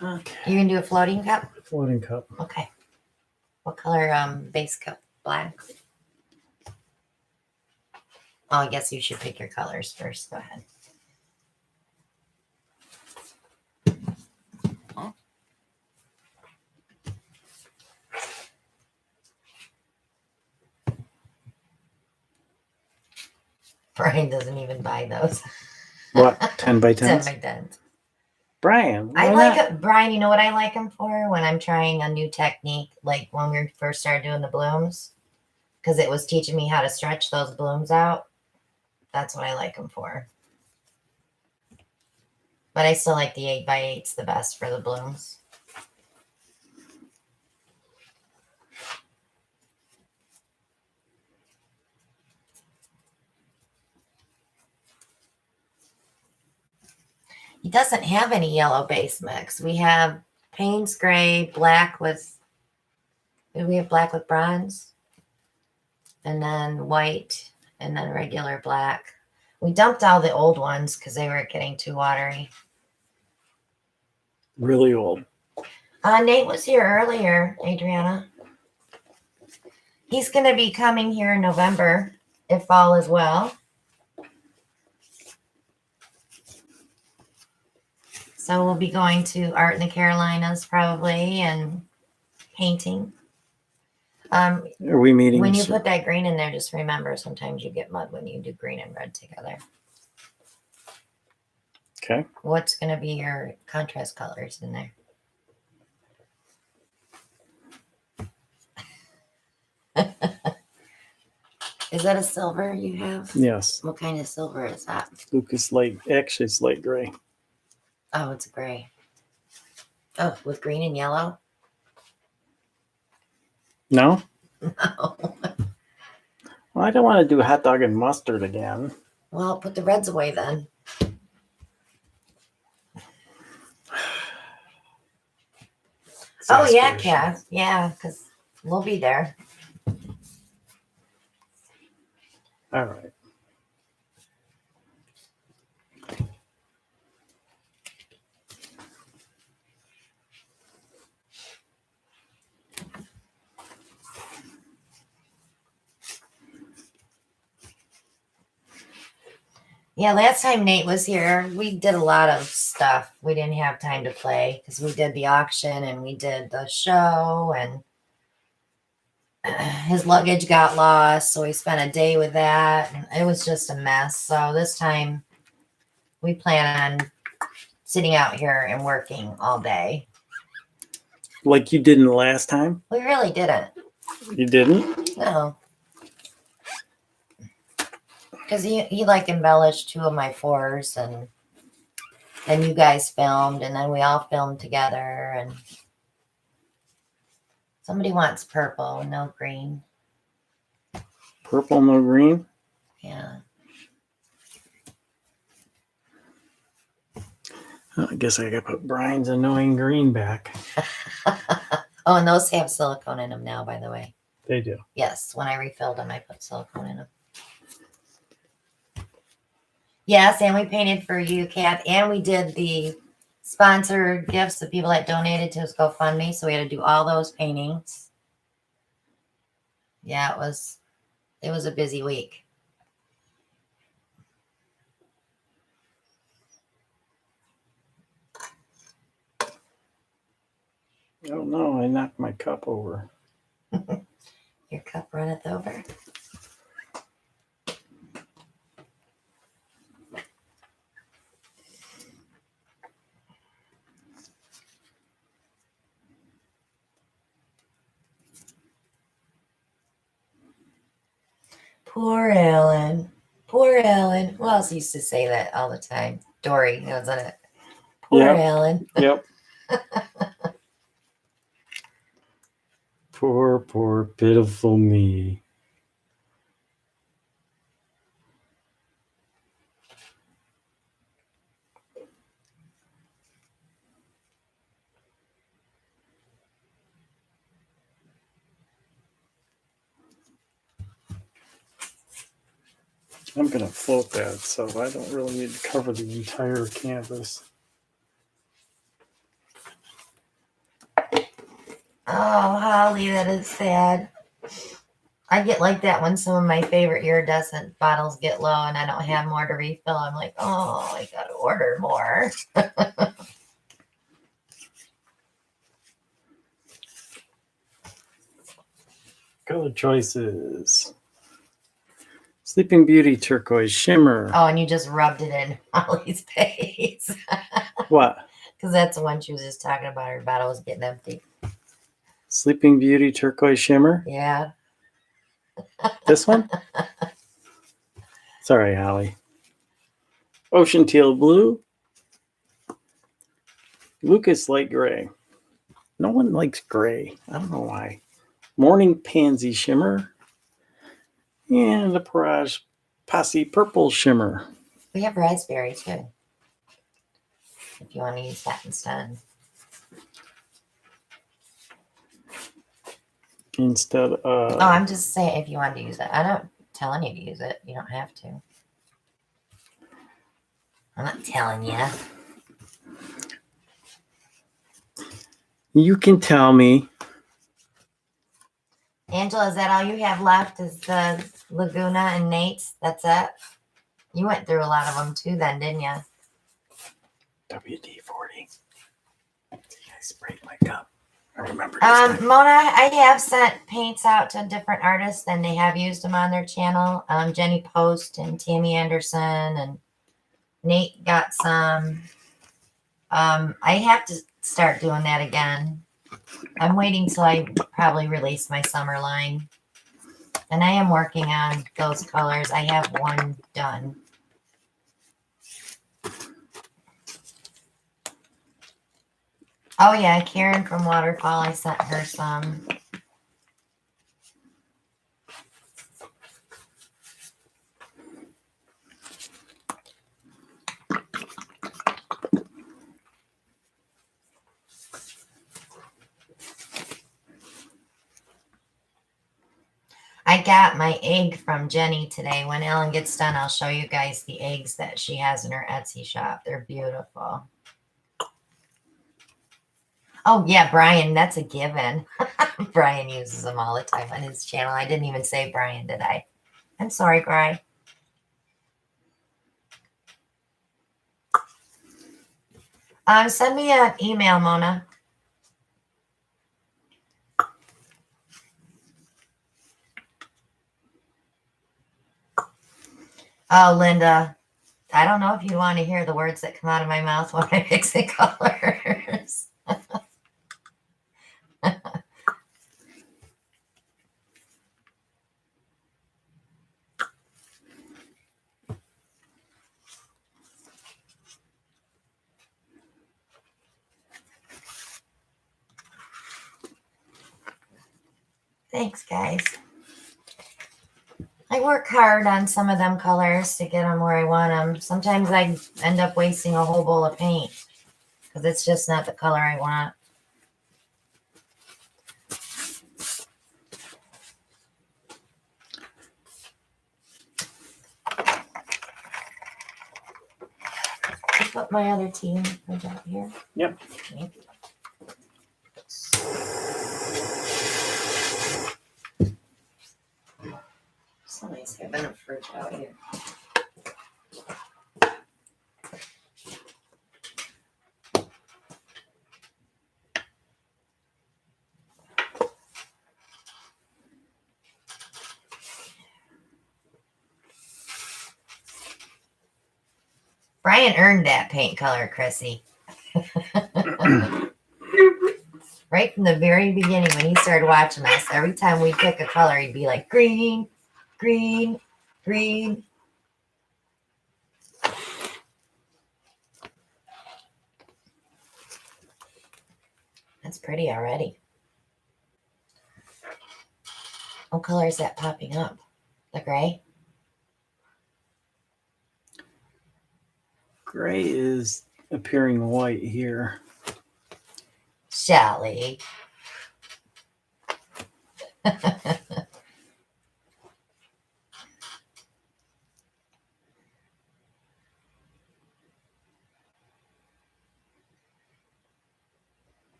Okay. You can do a floating cup? Floating cup. Okay. What color base cup? Black? Oh, I guess you should pick your colors first. Go ahead. Brian doesn't even buy those. What? 10 by 10 10? by 10. Brian, why I not? like it, Brian. You know what I like them for? When I'm trying a new technique, like when we first started doing the blooms, because it was teaching me how to stretch those blooms out. That's what I like them for. But I still like the 8 by 8s the best for the blooms. He doesn't have any yellow base mix. We have Payne's gray, black with, we have black with bronze, and then white, and then regular black. We dumped all the old ones because they were getting too watery. Really old. Nate was here earlier, Adriana. He's going to be coming here in November, if all is well. So we'll be going to Art in the Carolinas probably and painting. Are we meeting? When you put that green in there, just remember sometimes you get mud when you do green and red together. Okay. What's going to be your contrast colors in there? Is that a silver you have? Yes. What kind of silver is that? Lucas light. Actually, it's light gray. Oh, it's a gray. Oh, with green and yellow? No? No. Well, I don't want to do hot dog and mustard again. Well, put the reds away then. Oh, yeah, Kath. Yeah, because we'll be there. All right. Yeah, last time Nate was here, we did a lot of stuff. We didn't have time to play because we did the auction and we did the show, and his luggage got lost, so we spent a day with that. And it was just a mess. So this time we plan on sitting out here and working all day. Like you didn't last time? We really didn't. You didn't? No. Because he like embellished 2 of my 4s, and then you guys filmed, and then we all filmed together, and somebody wants purple, no green. Purple, no green? Yeah. I guess I gotta put Brian's annoying green back. Oh, and those have silicone in them now, by the way. They do. Yes, when I refilled them, I put silicone in them. Yes, and we painted for you, Kat, and we did the sponsored gifts, the people that donated to us GoFundMe, so we had to do all those paintings. Yeah, it was a busy week. Oh no, I knocked my cup over. Your cup runneth over. Poor Ellen. Poor Ellen. Who else used to say that all the time? Dory, wasn't it? Poor Ellen. Yep. Poor, pitiful me. I'm going to float that, so I don't really need to cover the entire canvas. Oh, Holly, that is sad. I get like that when some of my favorite iridescent bottles get low and I don't have more to refill. I'm like, oh, I gotta order more. Color choices. Sleeping Beauty Turquoise Shimmer. Oh, and you just rubbed it in Holly's face. What? Because that's the one she was just talking about. Her bottle was getting empty. Sleeping Beauty Turquoise Shimmer? Yeah. This one? Sorry, Holly. Ocean Teal Blue. Lucas Light Gray. No one likes gray. I don't know why. Morning Pansy Shimmer. And the Parage Posse Purple Shimmer. We have raspberry too. If you want to use that instead. Instead of... Oh, I'm just saying if you want to use it. I'm not telling you to use it. You don't have to. I'm not telling you. You can tell me. Angela, is that all you have left is the Laguna and Nate's? That's it? You went through a lot of them too then, didn't you? WD-40. I sprayed my cup. I remember this time. Mona, I have sent paints out to different artists and they have used them on their channel. Jenny Post and Tammy Anderson and Nate got some. I have to start doing that again. I'm waiting till I probably release my summer line. And I am working on those colors. I have one done. Oh yeah, Karen from Waterfall, I sent her some. I got my egg from Jenny today. When Ellen gets done, I'll show you guys the eggs that she has in her Etsy shop. They're beautiful. Oh, yeah, Brian, that's a given. Brian uses them all the time on his channel. I didn't even say Brian, did I? I'm sorry, Brian. Send me an email, Mona. Oh, Linda, I don't know if you want to hear the words that come out of my mouth when I mix the colors. Thanks, guys. I work hard on some of them colors to get them where I want them. Sometimes I end up wasting a whole bowl of paint because it's just not the color I want. I put my other tea in the fridge out here. Yep. Thank you. So nice having a fridge out here. Brian earned that paint color, Chrissy. Right from the very beginning when he started watching us, every time we pick a color, he'd be like, green, green, green. That's pretty already. What color is that popping up? The gray? Gray is appearing white here. Shelly.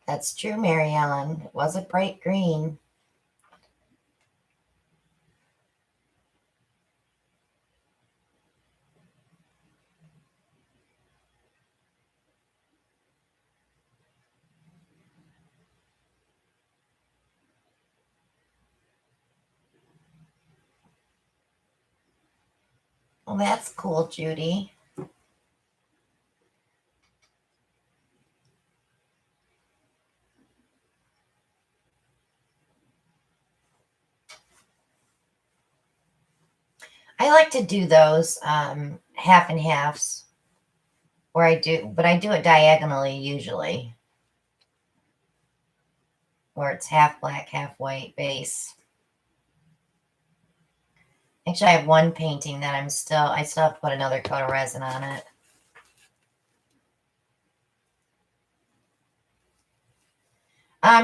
That's true, Mary Ellen. It was a bright green. Well, that's cool, Judy. I like to do those half and halves where I do, but I do it diagonally usually, where it's half black, half white base. Actually, I have one painting that I still have to put another coat of resin on it.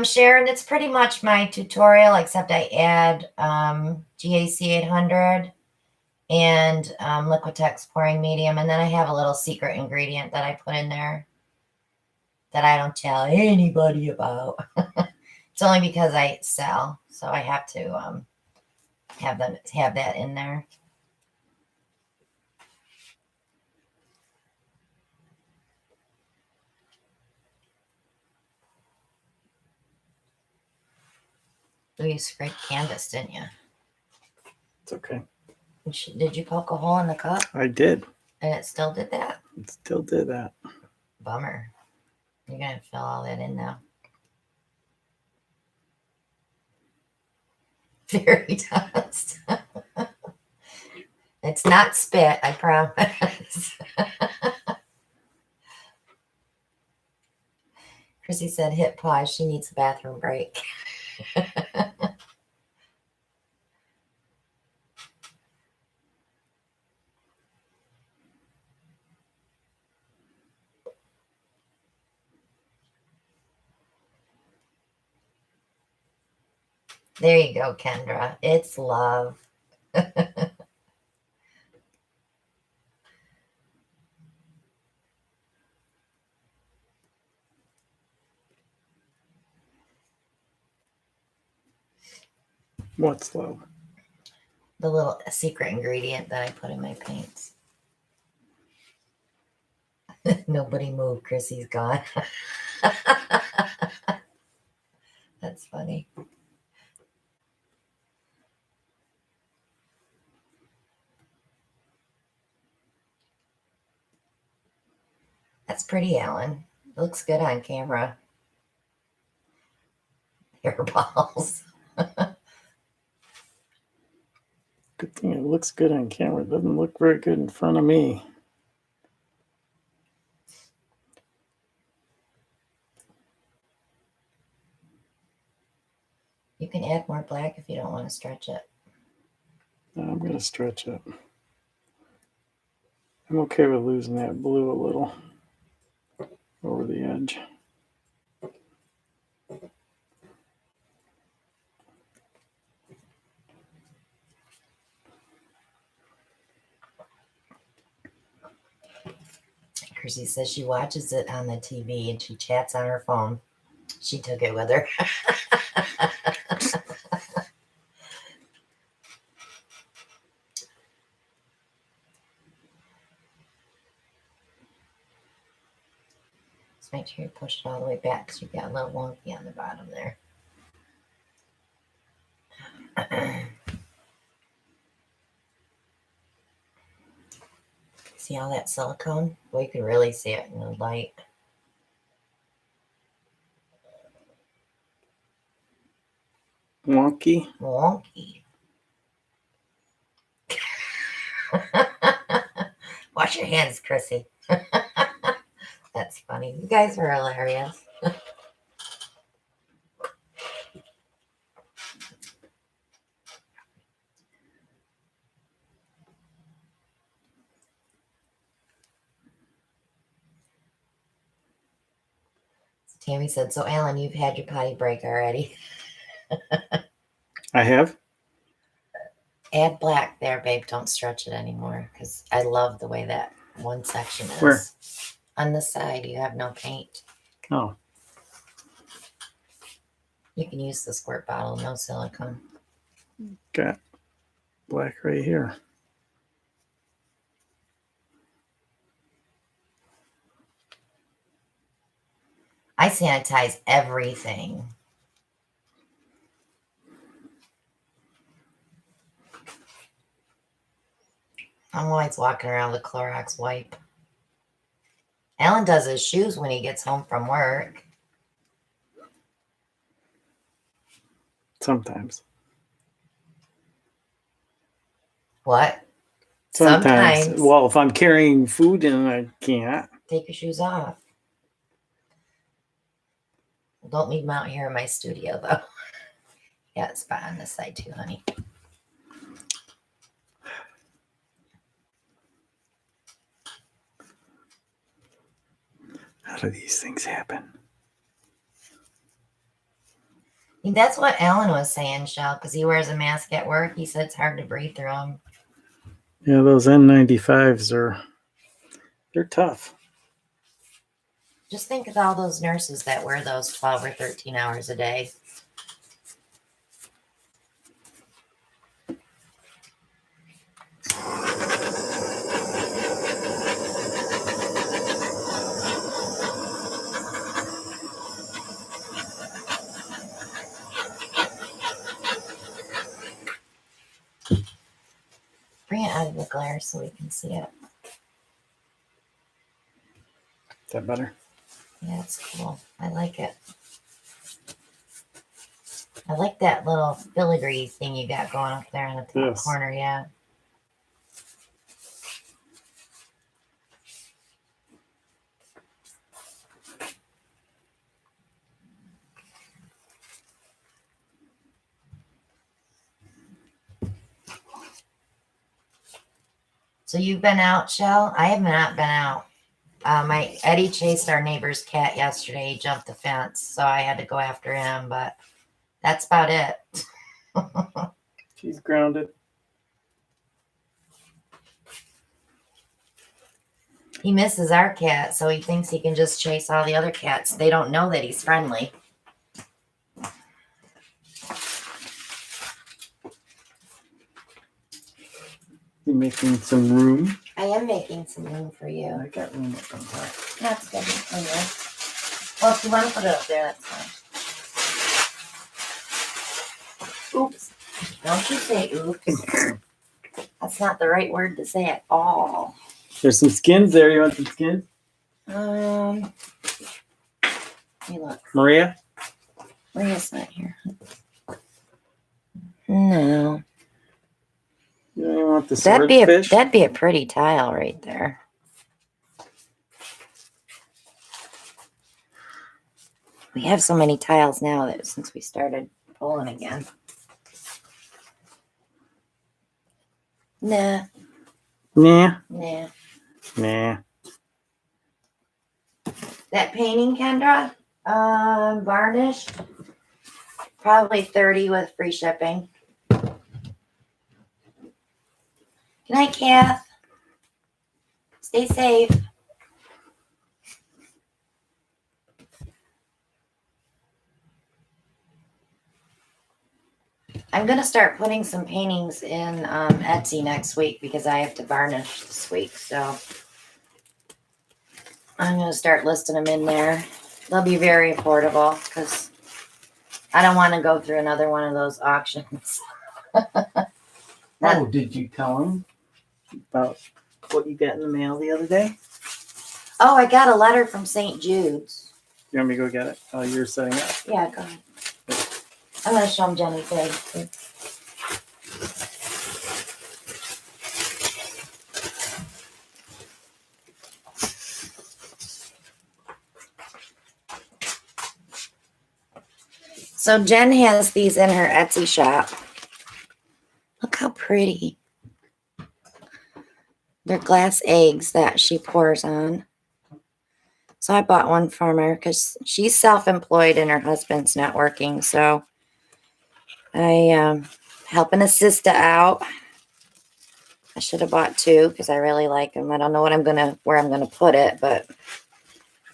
Sharon, it's pretty much my tutorial, except I add GAC 800 and Liquitex pouring medium, and then I have a little secret ingredient that I put in there that I don't tell anybody about. It's only because I sell, so I have to have that in there. Oh, you scraped canvas, didn't you? It's okay. Did you poke a hole in the cup? I did. And it still did that? It still did that. Bummer. You're going to fill all that in now. Fairy dust. It's not spit, I promise. Chrissy said, hit pause. She needs a bathroom break. There you go, Kendra. It's love. What's love? The little secret ingredient that I put in my paints. Nobody moved. Chrissy's gone. That's funny. That's pretty, Alan. Looks good on camera. Hairballs. Good thing it looks good on camera. It doesn't look very good in front of me. You can add more black if you don't want to stretch it. I'm going to stretch it. I'm okay with losing that blue a little over the edge. Chrissy says she watches it on the TV and she chats on her phone. She took it with her. Just make sure you push it all the way back because you got a little wonky on the bottom there. See all that silicone? Well, you can really see it in the light. Wonky. Wonky. Wash your hands, Chrissy. That's funny. You guys are hilarious. Tammy said, so Alan, you've had your potty break already. I have? Add black there, babe. Don't stretch it anymore because I love the way that one section is. Where? On the side, you have no paint. Oh. You can use the squirt bottle, no silicone. Got black right here. I sanitize everything. I'm always walking around with Clorox wipe. Alan does his shoes when he gets home from work. Sometimes. What? Sometimes. Well, if I'm carrying food in, I can't. Take your shoes off. Don't leave them out here in my studio, though. Yeah, it's spot on this side, too, honey. How do these things happen? And that's what Alan was saying, Shell, because he wears a mask at work. He said it's hard to breathe through them. Yeah, those N95s they're tough. Just think of all those nurses that wear those 12 or 13 hours a day. Bring it out of the glare so we can see it. Is that better? Yeah, it's cool. I like it. I like that little filigree thing you got going up there in the top corner, yeah. So you've been out, Shell? I have not been out. Eddie chased our neighbor's cat yesterday. He jumped the fence, so I had to go after him, but that's about it. She's grounded. He misses our cat, so he thinks he can just chase all the other cats. They don't know that he's friendly. You making some room? I am making some room for you. I got room up on top. That's good. Anyway. Well, if you want to put it up there, that's fine. Oops. Don't you say oops. That's not the right word to say at all. There's some skins there. You want some skins? Hey, look. Maria? Maria's not here. No. You don't even want the swordfish? That'd be a pretty tile right there. We have so many tiles now that since we started pulling again. Nah. Nah. Nah. Nah. That painting, Kendra, varnished, probably 30 with free shipping. Good night, Kath. Stay safe. I'm going to start putting some paintings in Etsy next week because I have to varnish this week. So I'm going to start listing them in there. They'll be very affordable because I don't want to go through another one of those auctions. Oh, did you tell him about what you got in the mail the other day? Oh, I got a letter from St. Jude's. You want me to go get it? Oh, you're setting up. Yeah, go ahead. I'm going to show them Jenny's egg too. So Jen has these in her Etsy shop. Look how pretty. They're glass eggs that she pours on. So I bought one from her because she's self-employed and her husband's not working. So I help an assist out. I should have bought two because I really like them. I don't know where I'm gonna put it, but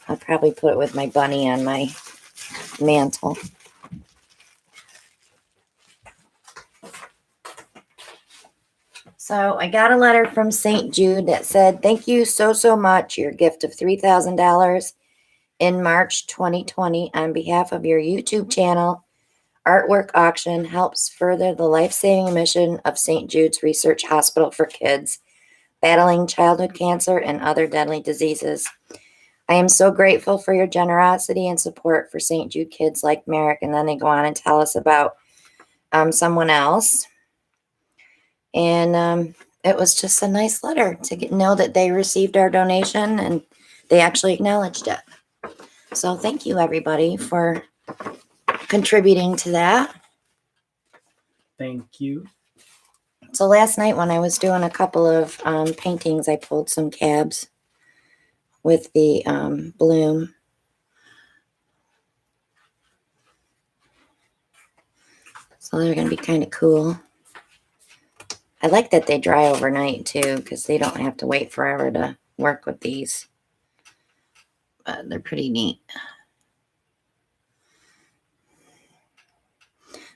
I'll probably put it with my bunny on my mantle. So I got a letter from St. Jude that said, thank you so much. Your gift of $3,000 in March 2020 on behalf of your YouTube channel. Artwork auction helps further the life-saving mission of St. Jude's Research Hospital for kids battling childhood cancer and other deadly diseases. I am so grateful for your generosity and support for St. Jude kids like Merrick. And then they go on and tell us about someone else. And it was just a nice letter to know that they received our donation and they actually acknowledged it. So thank you, everybody, for contributing to that. Thank you. So last night when I was doing a couple of paintings, I pulled some cabs with the bloom. So they're going to be kind of cool. I like that they dry overnight too, because they don't have to wait forever to work with these. But they're pretty neat.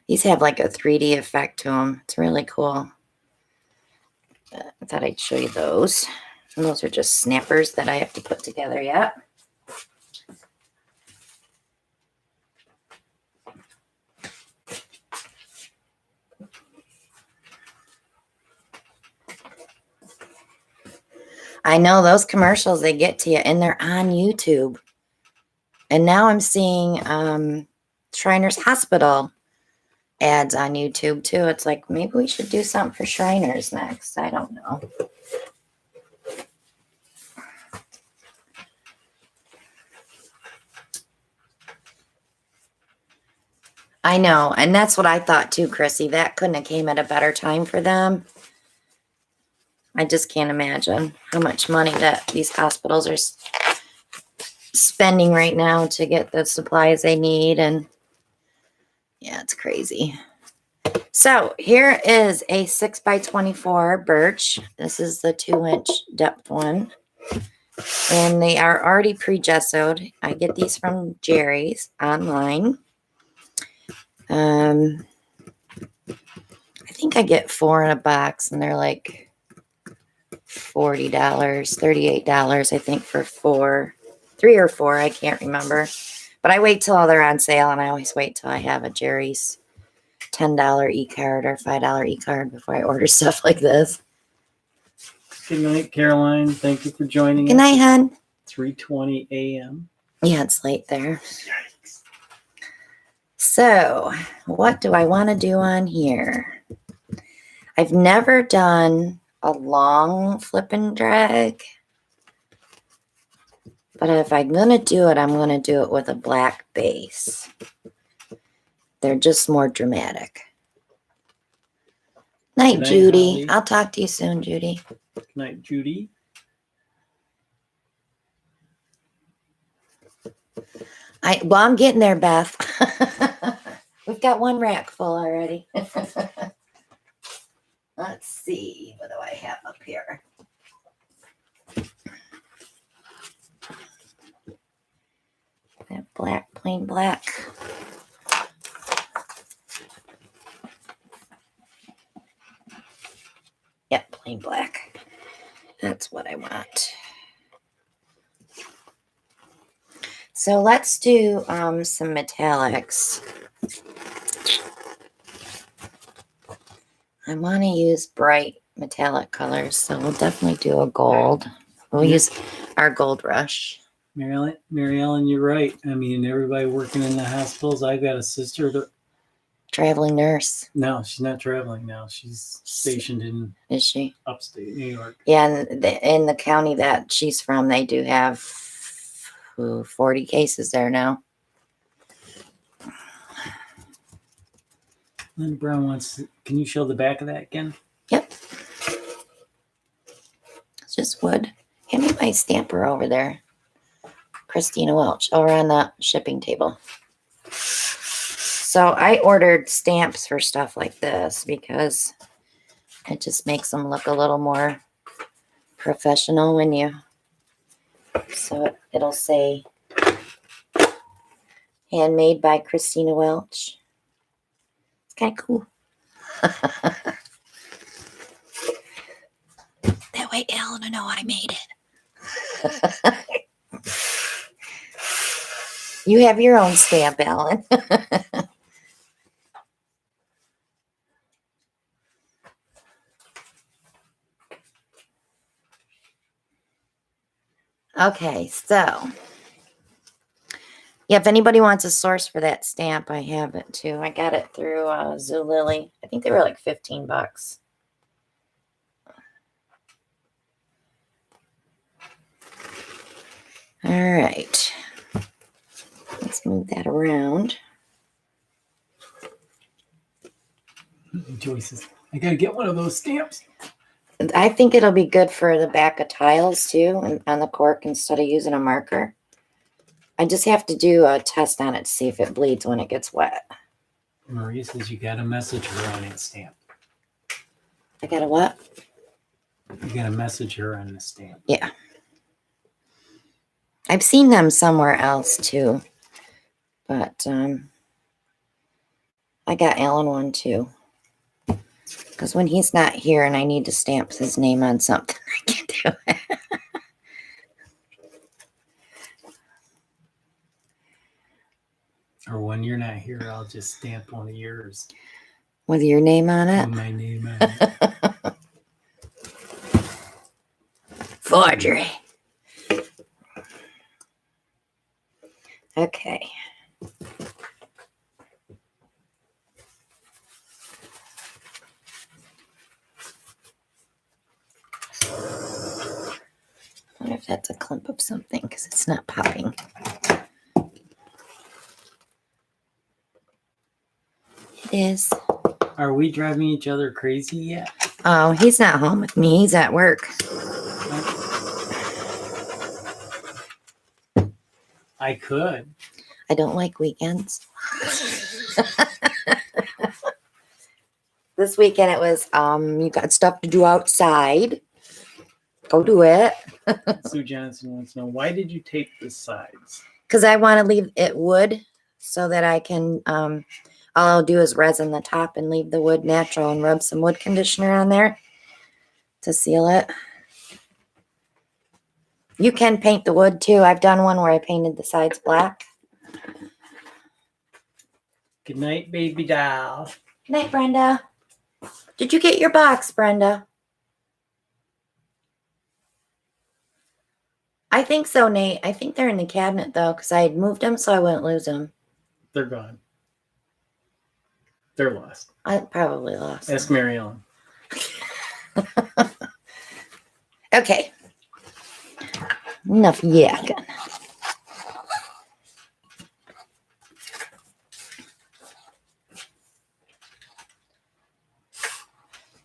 These have like a 3D effect to them. It's really cool. I thought I'd show you those. And those are just snappers that I have to put together yet. I know those commercials, they get to you, and they're on YouTube. And now I'm seeing Shriners Hospital ads on YouTube too. It's like, maybe we should do something for Shriners next. I don't know. I know, and that's what I thought too, Chrissy. That couldn't have came at a better time for them. I just can't imagine how much money that these hospitals are spending right now to get the supplies they need. And yeah, it's crazy. So here is a 6x24 birch. This is the 2-inch depth one. And they are already pre-gessoed. I get these from Jerry's online. I think I get 4 in a box, and they're like $40, $38, I think, for 3 or 4. I can't remember. But I wait till they're on sale, and I always wait till I have a Jerry's $10 e-card or $5 e-card before I order stuff like this. Good night, Caroline. Thank you for joining us. Good night, hon. 3:20 a.m. Yeah, it's late there. So, what do I want to do on here? I've never done a long flip and drag. But if I'm going to do it, I'm going to do it with a black base. They're just more dramatic. Night, Judy. Holly. I'll talk to you soon, Judy. Good night, Judy. I'm getting there, Beth. We've got one rack full already. Let's see. What do I have up here? That black, plain black. Yep, plain black. That's what I want. So let's do some metallics. I want to use bright metallic colors, so we'll definitely do a gold. We'll use our Gold Rush. Mary Ellen, you're right. I mean, everybody working in the hospitals. I've got a sister that Traveling nurse. No, she's not traveling now. She's stationed in Is she? upstate New York. Yeah, and in the county that she's from, they do have 40 cases there now. Linda Brown wants, can you show the back of that again? Yep. It's just wood. Hand me my stamper over there. Christina Welch over on the shipping table. So I ordered stamps for stuff like this because it just makes them look a little more professional when you, so it'll say handmade by Christina Welch. It's kind of cool. way Alan to know I made it. You have your own stamp, Alan. Okay, so yeah, if anybody wants a source for that stamp, I have it too. I got it through Zulily. I think they were like 15 bucks. All right. Let's move that around. Joyce says, I gotta get one of those stamps. And I think it'll be good for the back of tiles too, and on the cork instead of using a marker. I just have to do a test on it to see if it bleeds when it gets wet. Maria says you got a message her on that stamp. I got a what? You got a message her on the stamp. Yeah. I've seen them somewhere else too. But I got Alan one too. Because when he's not here and I need to stamp his name on something, I can't do it. Or when you're not here, I'll just stamp one of yours. With your name on it? With my name on it. Forgery. Okay. I wonder if that's a clump of something because it's not popping. It is. Are we driving each other crazy yet? Oh, he's not home with me. He's at work. I could. I don't like weekends. This weekend it was, you got stuff to do outside. Go do it. Sue Johnson wants to know, why did you tape the sides? Because I want to leave it wood so that I can, all I'll do is resin the top and leave the wood natural and rub some wood conditioner on there to seal it. You can paint the wood too. I've done one where I painted the sides black. Good night, baby doll. Good night, Brenda. Did you get your box, Brenda? I think so, Nate. I think they're in the cabinet, though, because I had moved them so I wouldn't lose them. They're gone. They're lost. I probably lost them. Ask Mary Ellen. Okay. Enough yakking.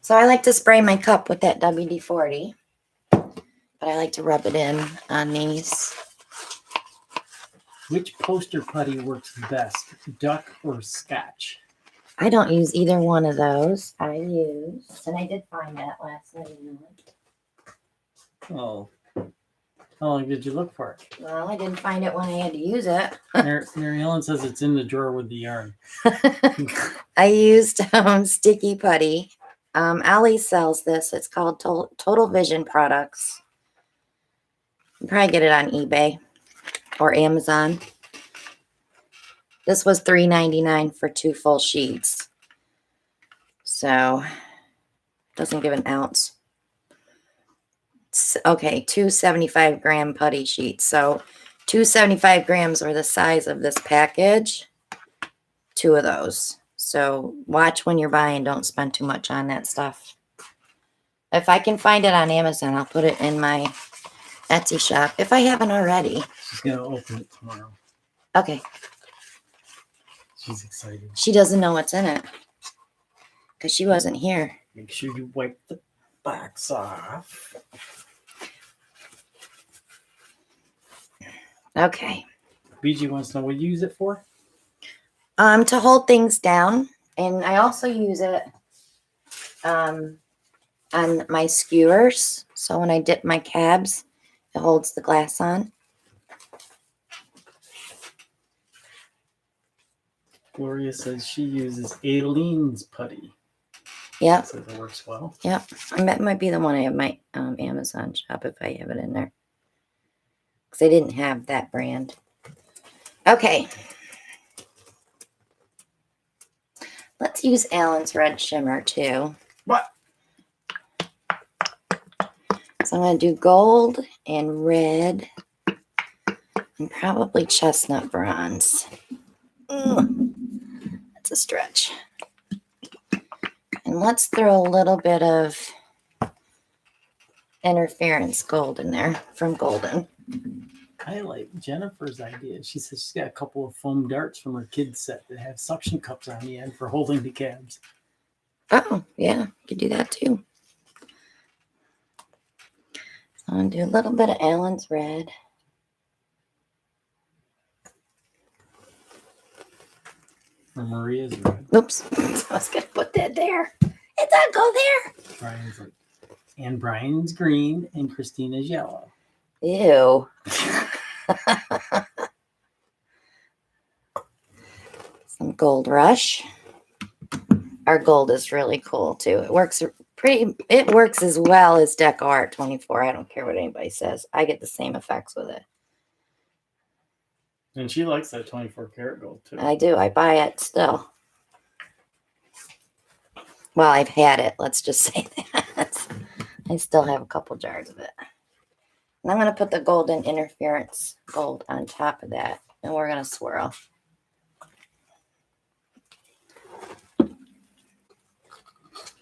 So I like to spray my cup with that WD-40, but I like to rub it in on these. Which poster putty works best, duck or scotch? I don't use either one of those. I use, and I did find that last night. Oh. How long did you look for it? Well, I didn't find it when I had to use it. Mary Ellen says it's in the drawer with the yarn. I used sticky putty. Allie sells this. It's called Total Vision Products. You can probably get it on eBay or Amazon. This was $3.99 for 2 full sheets. So, doesn't give an ounce. Okay, 2 75-gram putty sheets. So 2 75 grams are the size of this package. 2 of those. So watch when you're buying. Don't spend too much on that stuff. If I can find it on Amazon, I'll put it in my Etsy shop if I haven't already. She's going to open it tomorrow. Okay. She's excited. She doesn't know what's in it because she wasn't here. Make sure you wipe the box off. Okay. BG wants to know what you use it for? To hold things down, and I also use it on my skewers. So when I dip my cabs, it holds the glass on. Gloria says she uses Aileen's putty. It It says it works well. Yep. That might be the one I have my Amazon shop if I have it in there. Because I didn't have that brand. Okay. Let's use Allen's Red Shimmer too. What? So I'm going to do gold and red and probably chestnut bronze. Ugh, that's a stretch. And let's throw a little bit of interference gold in there from Golden. I like Jennifer's idea. She says she's got a couple of foam darts from her kids set that have suction cups on the end for holding the cabs. Oh, yeah, you could do that too. So I'm going to do a little bit of Allen's Red. Or Maria's red. Oops, I was going to put that there. It doesn't go there. Brian's like, and Brian's green and Christina's yellow. Ew. Some Gold Rush. Our gold is really cool too. It works as well as Deco Art 24. I don't care what anybody says. I get the same effects with it. And she likes that 24 karat gold too. I do. I buy it still. Well, I've had it. Let's just say that. I still have a couple jars of it. And I'm going to put the golden interference gold on top of that. And we're going to swirl.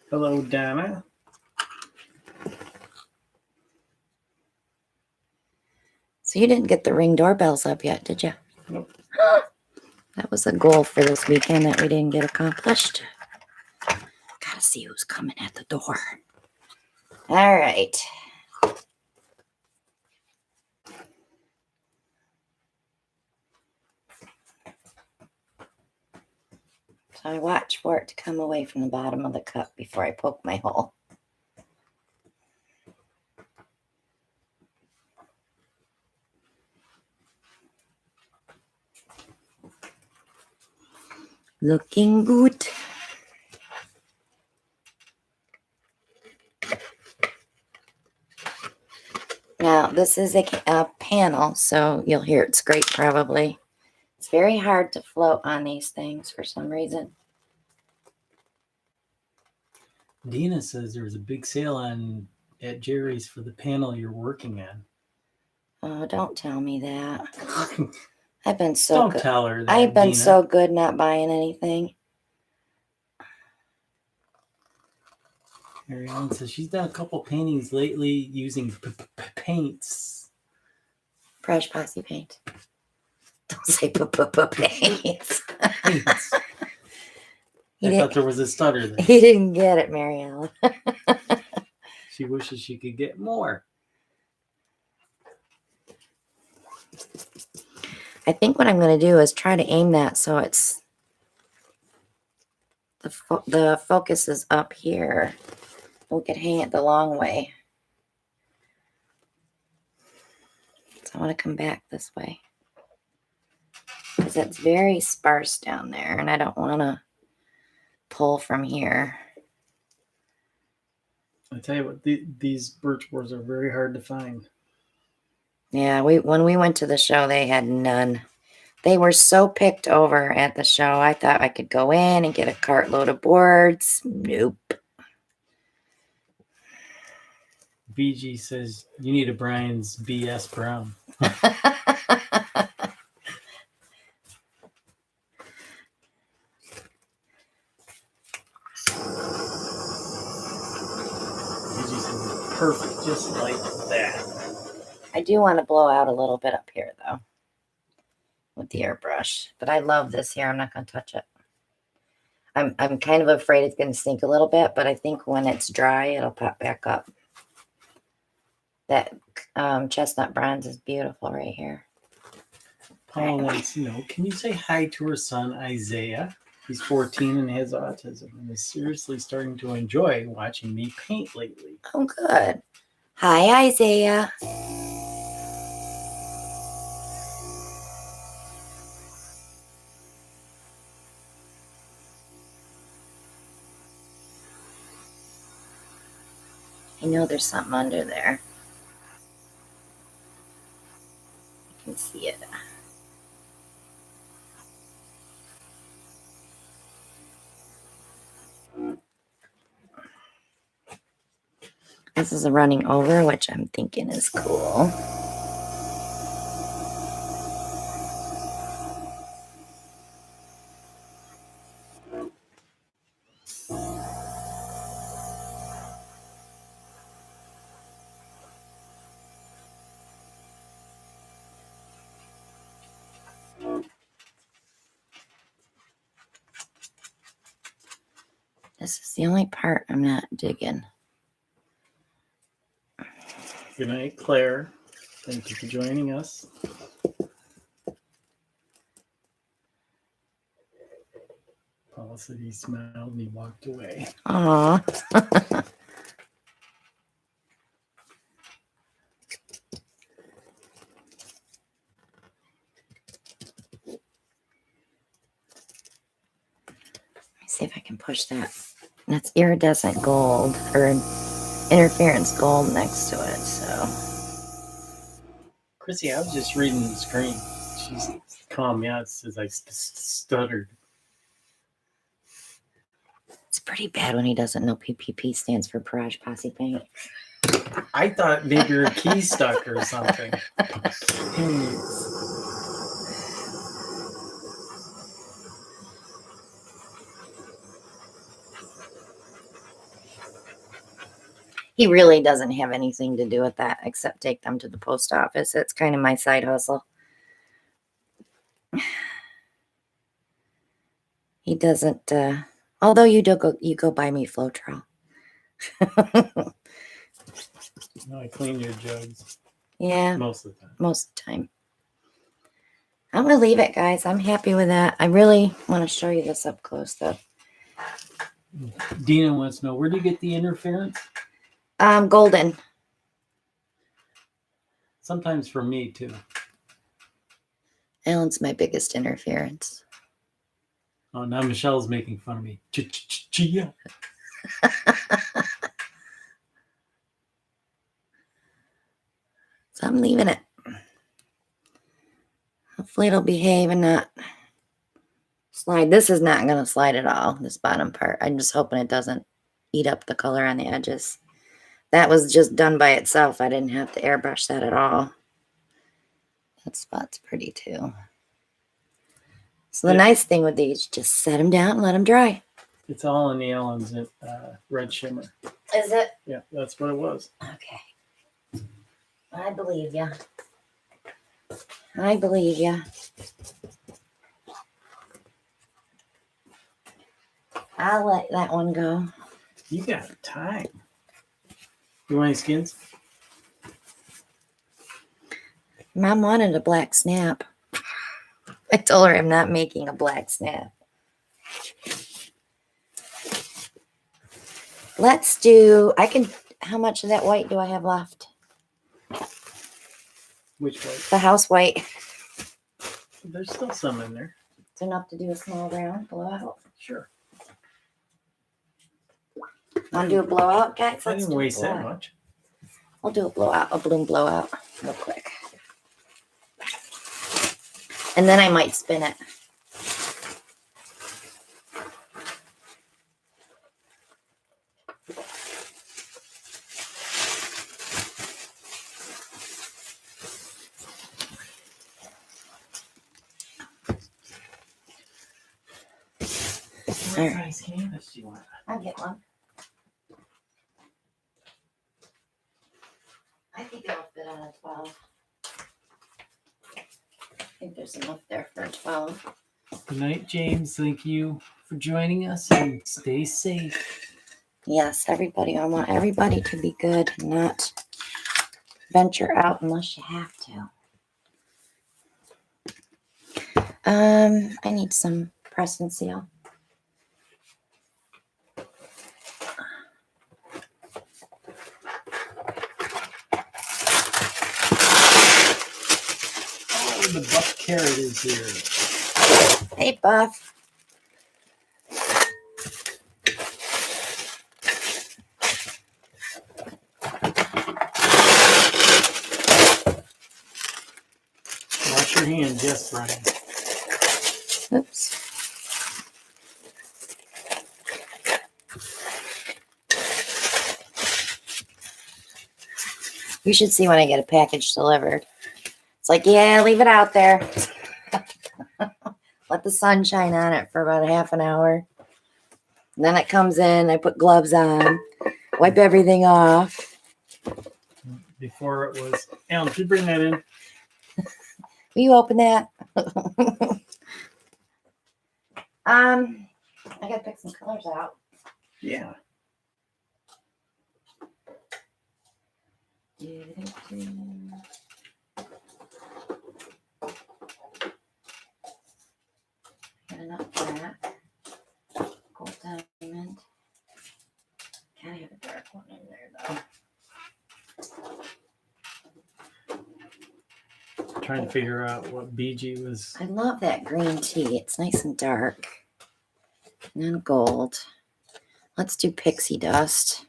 Hello, Donna. So you didn't get the Ring doorbells up yet, did you? Nope. That was a goal for this weekend that we didn't get accomplished. Gotta see who's coming at the door. All right. So I watch for it to come away from the bottom of the cup before I poke my hole. Looking good. Now, this is a panel, so you'll hear it scrape probably. It's very hard to float on these things for some reason. Dina says there was a big sale on at Jerry's for the panel you're working on. Oh, don't tell me that. I've been so Don't good. tell her that. I've been Dina. so good not buying anything. Mary Ellen says she's done a couple paintings lately using paints. Fresh posse paint. Don't say paint. Paints. He I didn't- thought there was a stutter there. He didn't get it, Mary Ellen. She wishes she could get more. I think what I'm going to do is try to aim that so it's the focus is up here. We could hang it the long way. So I want to come back this way because it's very sparse down there, and I don't want to pull from here. I tell you what, these birch boards are very hard to find. Yeah, when we went to the show, they had none. They were so picked over at the show. I thought I could go in and get a cartload of boards. Nope. BG says you need a Brian's BS Brown. BG says it's perfect, just like that. I do want to blow out a little bit up here, though, with the airbrush. But I love this here. I'm not going to touch it. I'm kind of afraid it's going to sink a little bit, but I think when it's dry, it'll pop back up. That chestnut bronze is beautiful right here. Paul wants to know, can you say hi to her son, Isaiah? He's 14 and has autism and is seriously starting to enjoy watching me paint lately. Oh, good. Hi, Isaiah. I know there's something under there. You can see it. This is a running over, which I'm thinking is cool. This is the only part I'm not digging. Good night, Claire. Thank you for joining us. Paul said he smiled and he walked away. Aw. Let me see if I can push that. That's iridescent gold or interference gold next to it. So Chrissy, I was just reading the screen. She's calling me out. It says I stuttered. it's pretty bad when he doesn't know PPP stands for Barrage Posse Paint. I thought maybe your key stuck or something. He really doesn't have anything to do with that except take them to the post office. It's kind of my side hustle. He doesn't, although you go buy me Floetrol. No, I cleaned your jugs Yeah, most of the time. most of the time. I'm going to leave it, guys. I'm happy with that. I really want to show you this up close, though. Dina wants to know, where do you get the interference? Golden. Sometimes for me, too. Alan's my biggest interference. Oh, now Michelle's making fun of me. Chia. So I'm leaving it. Hopefully it'll behave and not slide. This is not going to slide at all, this bottom part. I'm just hoping it doesn't eat up the color on the edges. That was just done by itself. I didn't have to airbrush that at all. That spot's pretty too. So the nice thing with these, just set them down and let them dry. It's all in the Allen's red shimmer. Is it? Yeah, that's what it was. Okay. I believe you. I believe you. I'll let that one go. You got time. You want any skins? Mom wanted a black snap. I told her I'm not making a black snap. Let's do, how much of that white do I have left? Which way? The house white. There's still some in there. It's enough to do a small round blowout. Sure. Want to do a blowout, guys? I Let's didn't do a waste that blowout. much. I'll do a blowout, a bloom blowout real quick. And then I might spin it. What size canvas do you want? I'll get one. I think it'll fit on a 12. I think there's enough there for a 12. Good night, James. Thank you for joining us and stay safe. Yes, everybody. I want everybody to be good, not venture out unless you have to. I need some press and seal. Oh, the buff carrot is here. Hey, Buff. Wash your hands, yes, Brian. Oops. You should see when I get a package delivered. It's like, yeah, leave it out there. Let the sun shine on it for about a half an hour. And then it comes in, I put gloves on, wipe everything off. Before it was, Alan, did you bring that in? Will you open that? I gotta pick some colors out. Yeah. Got enough black. Gold diamond. Gotta have a dark one in there though. Trying to figure out what BG was. I love that green tea. It's nice and dark. And then gold. Let's do pixie dust.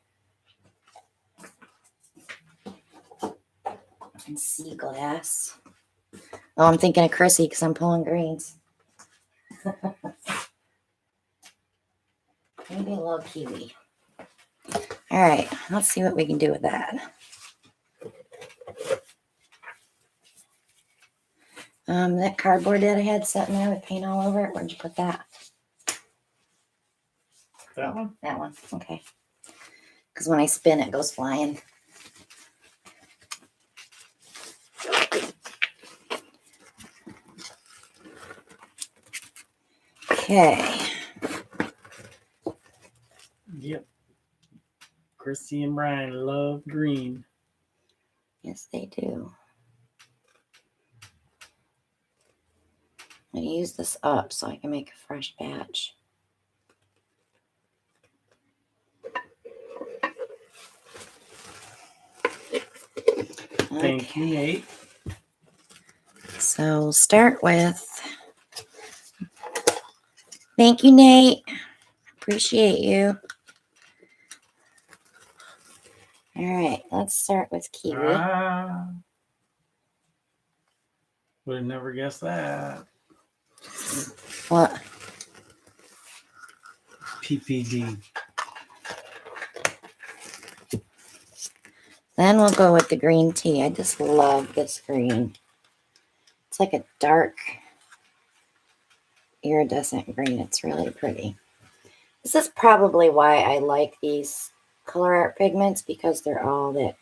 And sea glass. Oh, I'm thinking of Chrissy because I'm pulling greens. Maybe a little kiwi. All right, let's see what we can do with that. That cardboard that I had sitting there with paint all over it, where'd you put that? That one? That one, okay. Because when I spin, it goes flying. Okay. Yep. Christy and Brian love green. Yes, they do. I'm going to use this up so I can make a fresh batch. Thank you, Nate. So we'll start with, thank you, Nate. Appreciate you. All right, let's start with kiwi. Would have never guessed that. What? PPD. Then we'll go with the green tea. I just love this green. It's like a dark iridescent green. It's really pretty. This is probably why I like these color art pigments, because they're all that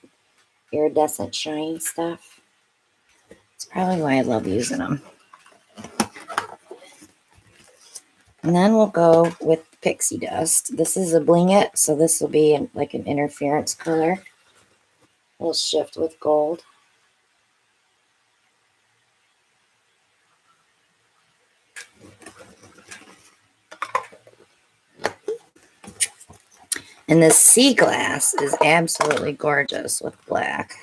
iridescent shiny stuff. It's probably why I love using them. And then we'll go with pixie dust. This is a bling it, so this will be like an interference color. We'll shift with gold. And this sea glass is absolutely gorgeous with black.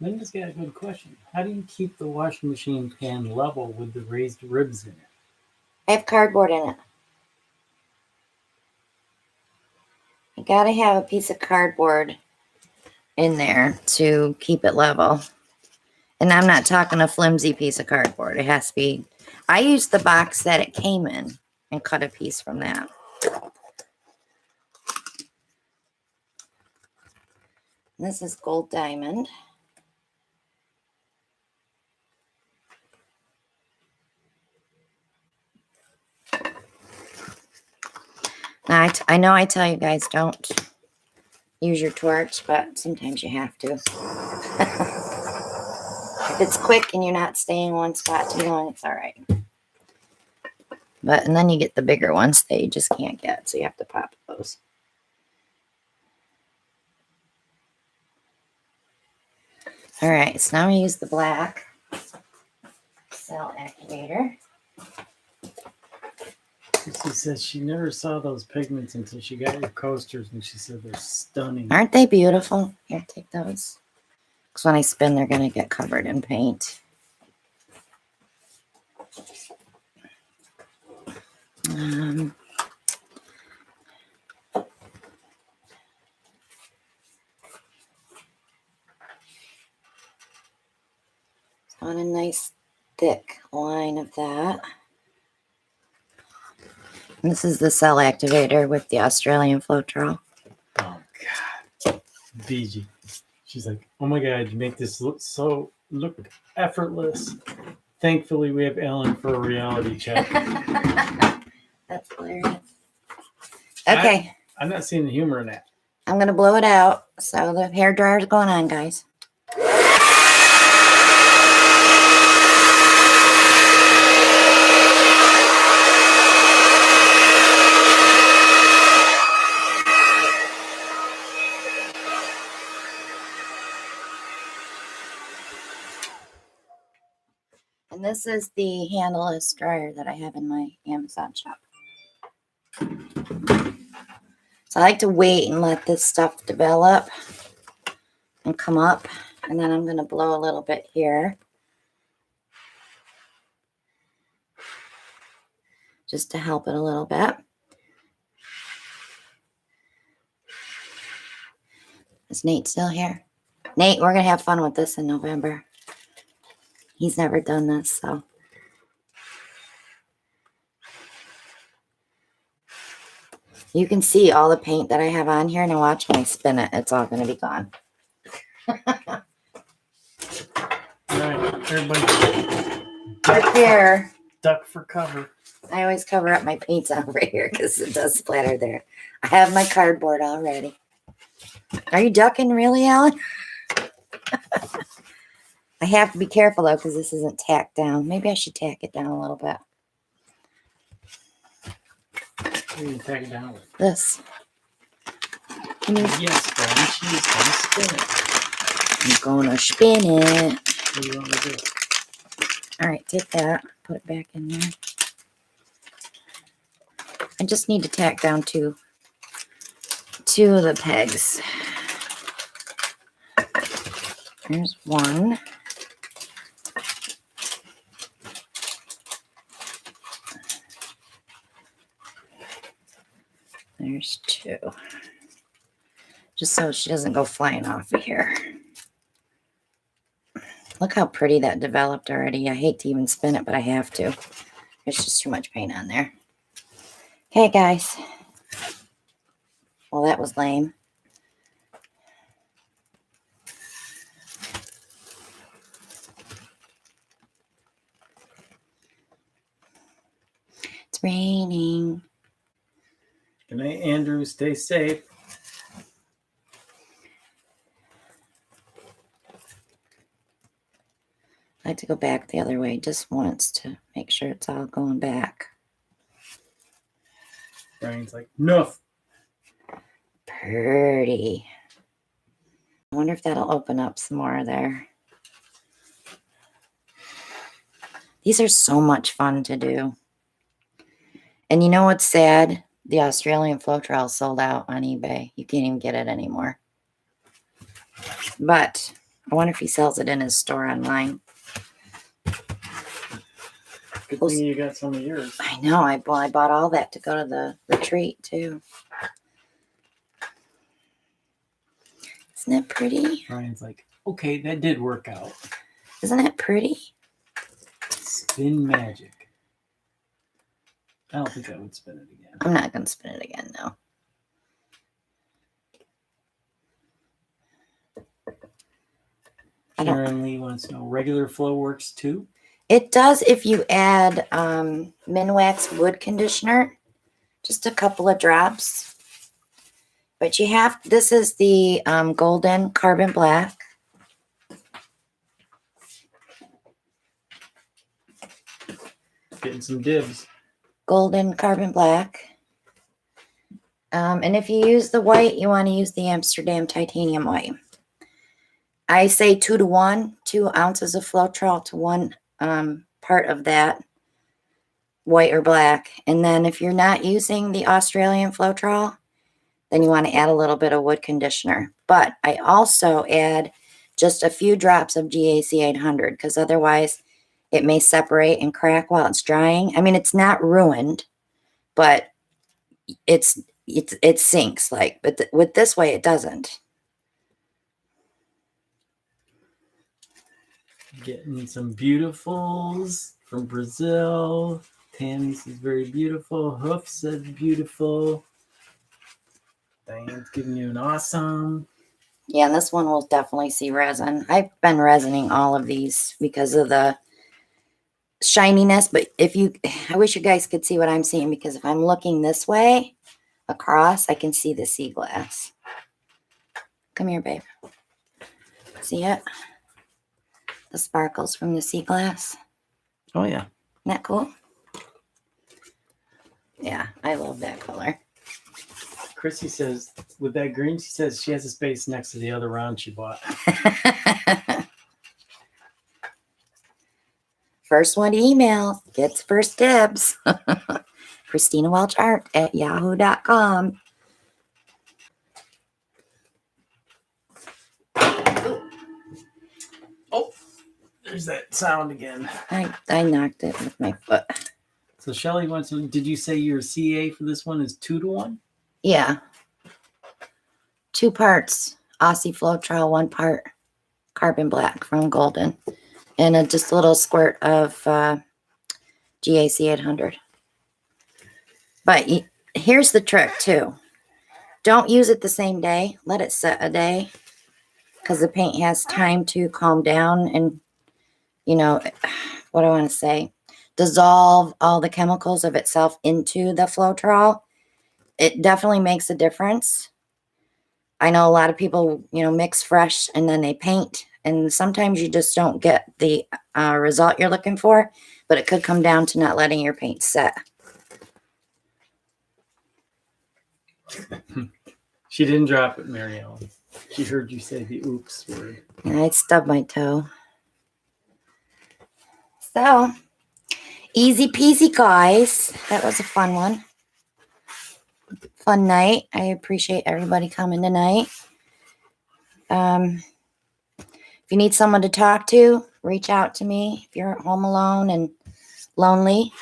Linda's got a good question. How do you keep the washing machine pan level with the raised ribs in it? I have cardboard in it. You gotta have a piece of cardboard in there to keep it level. And I'm not talking a flimsy piece of cardboard. It has to be, I used the box that it came in and cut a piece from that. This is gold diamond. Now, I know I tell you guys don't use your torch, but sometimes you have to. If it's quick and you're not staying in one spot too long, it's all right. And then you get the bigger ones that you just can't get, so you have to pop those. All right, so now we use the black cell activator. She says she never saw those pigments until she got your coasters, and she said they're stunning. Aren't they beautiful? Here, take those. Because when I spin, they're going to get covered in paint. on a nice thick line of that. And this is the cell activator with the Australian Floetrol. Oh God, BG. She's like, oh my God, you make this look effortless. Thankfully, we have Ellen for a reality check. That's hilarious. Okay, I'm not seeing the humor in that. I'm gonna blow it out. So the hair dryer is going on, guys. And this is the handleless dryer that I have in my Amazon shop. So I like to wait and let this stuff develop and come up. And then I'm going to blow a little bit here. Just to help it a little bit. Is Nate still here? Nate, we're going to have fun with this in November. He's never done this, so. You can see all the paint that I have on here. Now watch when I spin it. It's all going to be gone. All right, everybody, Prepare. duck for cover. I always cover up my paints over here because it does splatter there. I have my cardboard already. Are you ducking really, Alan? I have to be careful though because this isn't tacked down. Maybe I should tack it down a little bit. You can take it down. This. Yes, Brian, she's gonna spin it. I'm gonna spin it. What do you want me to do? All right, take that. Put it back in there. I just need to tack down two of the pegs. There's one. There's two. Just so she doesn't go flying off of here. Look how pretty that developed already. I hate to even spin it, but I have to. There's just too much paint on there. Okay, guys. Well, that was lame. It's raining. Good night, Andrew. Stay safe. I like to go back the other way just once to make sure it's all going back. Brian's like, no. Pretty. I wonder if that'll open up some more there. These are so much fun to do. And you know what's sad? The Australian Floetrol sold out on eBay. You can't even get it anymore. But I wonder if he sells it in his store online. Good thing you got some of yours. I know. I bought all that to go to the retreat too. Isn't it pretty? Brian's like, okay, that did work out. Isn't it pretty? Spin magic. I don't think I would spin it again. I'm not going to spin it again, no. Sharon Lee wants to know, regular flow works too? It does if you add Minwax wood conditioner, just a couple of drops. But you have, this is the golden carbon black. Getting some dibs. Golden carbon black. And if you use the white, you want to use the Amsterdam titanium white. I say 2 to 1, 2 ounces of Floetrol to 1 part of that, white or black. And then if you're not using the Australian Floetrol, then you want to add a little bit of wood conditioner. But I also add just a few drops of GAC 800 because otherwise it may separate and crack while it's drying. I mean, it's not ruined, but it sinks like, but with this way it doesn't. Getting some beautifuls from Brazil. Tammy says very beautiful. Hoof says beautiful. Diane's giving you an awesome. Yeah, and this one will definitely see resin. I've been resining all of these because of the shininess, but I wish you guys could see what I'm seeing, because if I'm looking this way across, I can see the sea glass. Come here, babe. See it? The sparkles from the sea glass. Oh yeah. Isn't that cool? Yeah, I love that color. Chrissy says, with that green, she says she has a space next to the other round she bought. First one to email gets first dibs. Christina Welch Art at yahoo.com. Oh, there's that sound again. I knocked it with my foot. So Shelly wants to, did you say your CA for this one is 2-to-1? Yeah. 2 parts Aussie Floetrol, 1 part carbon black from Golden, and just a little squirt of GAC 800. But here's the trick too. Don't use it the same day. Let it set a day, because the paint has time to calm down and, you know, what do I want to say? Dissolve all the chemicals of itself into the Floetrol. It definitely makes a difference. I know a lot of people, you know, mix fresh and then they paint, and sometimes you just don't get the result you're looking for, but it could come down to not letting your paint set. She didn't drop it, Mary Ellen. She heard you say the oops word. And I stubbed my toe. So, easy peasy, guys. That was a fun one. Fun night. I appreciate everybody coming tonight. If you need someone to talk to, reach out to me. If you're at home alone and lonely,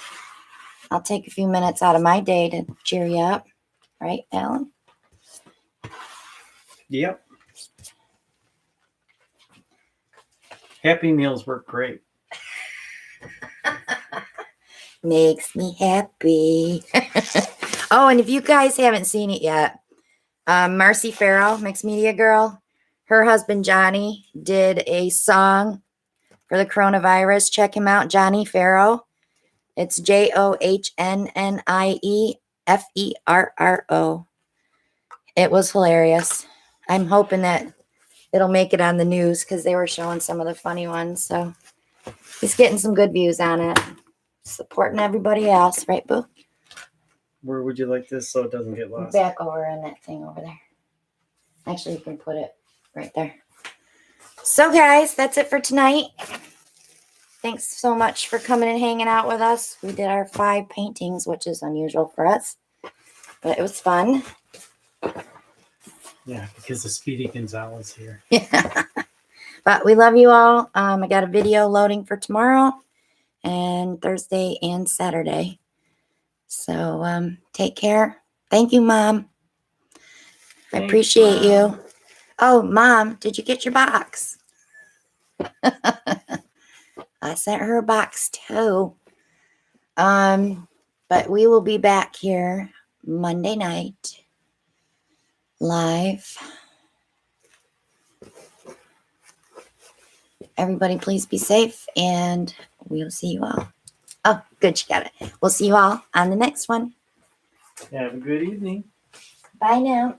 I'll take a few minutes out of my day to cheer you up. Right, Alan? Yep. Happy Meals work great. Makes me happy. Oh, and if you guys haven't seen it yet, Marcy Farrow, Mixed Media Girl, her husband Johnny did a song for the coronavirus. Check him out, Johnny Farrow. It's JohnnieFerro. It was hilarious. I'm hoping that it'll make it on the news, because they were showing some of the funny ones. So he's getting some good views on it. Supporting everybody else, right, Boo? Where would you like this so it doesn't get lost? Back over in that thing over there. Actually, you can put it right there. So, guys, that's it for tonight. Thanks so much for coming and hanging out with us. We did our 5 paintings, which is unusual for us, but it was fun. Yeah, because the Speedy Gonzalez here. Yeah. But we love you all. I got a video loading for tomorrow and Thursday and Saturday. So take care. Thank you, Mom. I appreciate you. Oh, Mom, did you get your box? I sent her a box too. But we will be back here Monday night live. Everybody, please be safe, and we'll see you all. Oh, good, you got it. We'll see you all on the next one. Have a good evening. Bye now.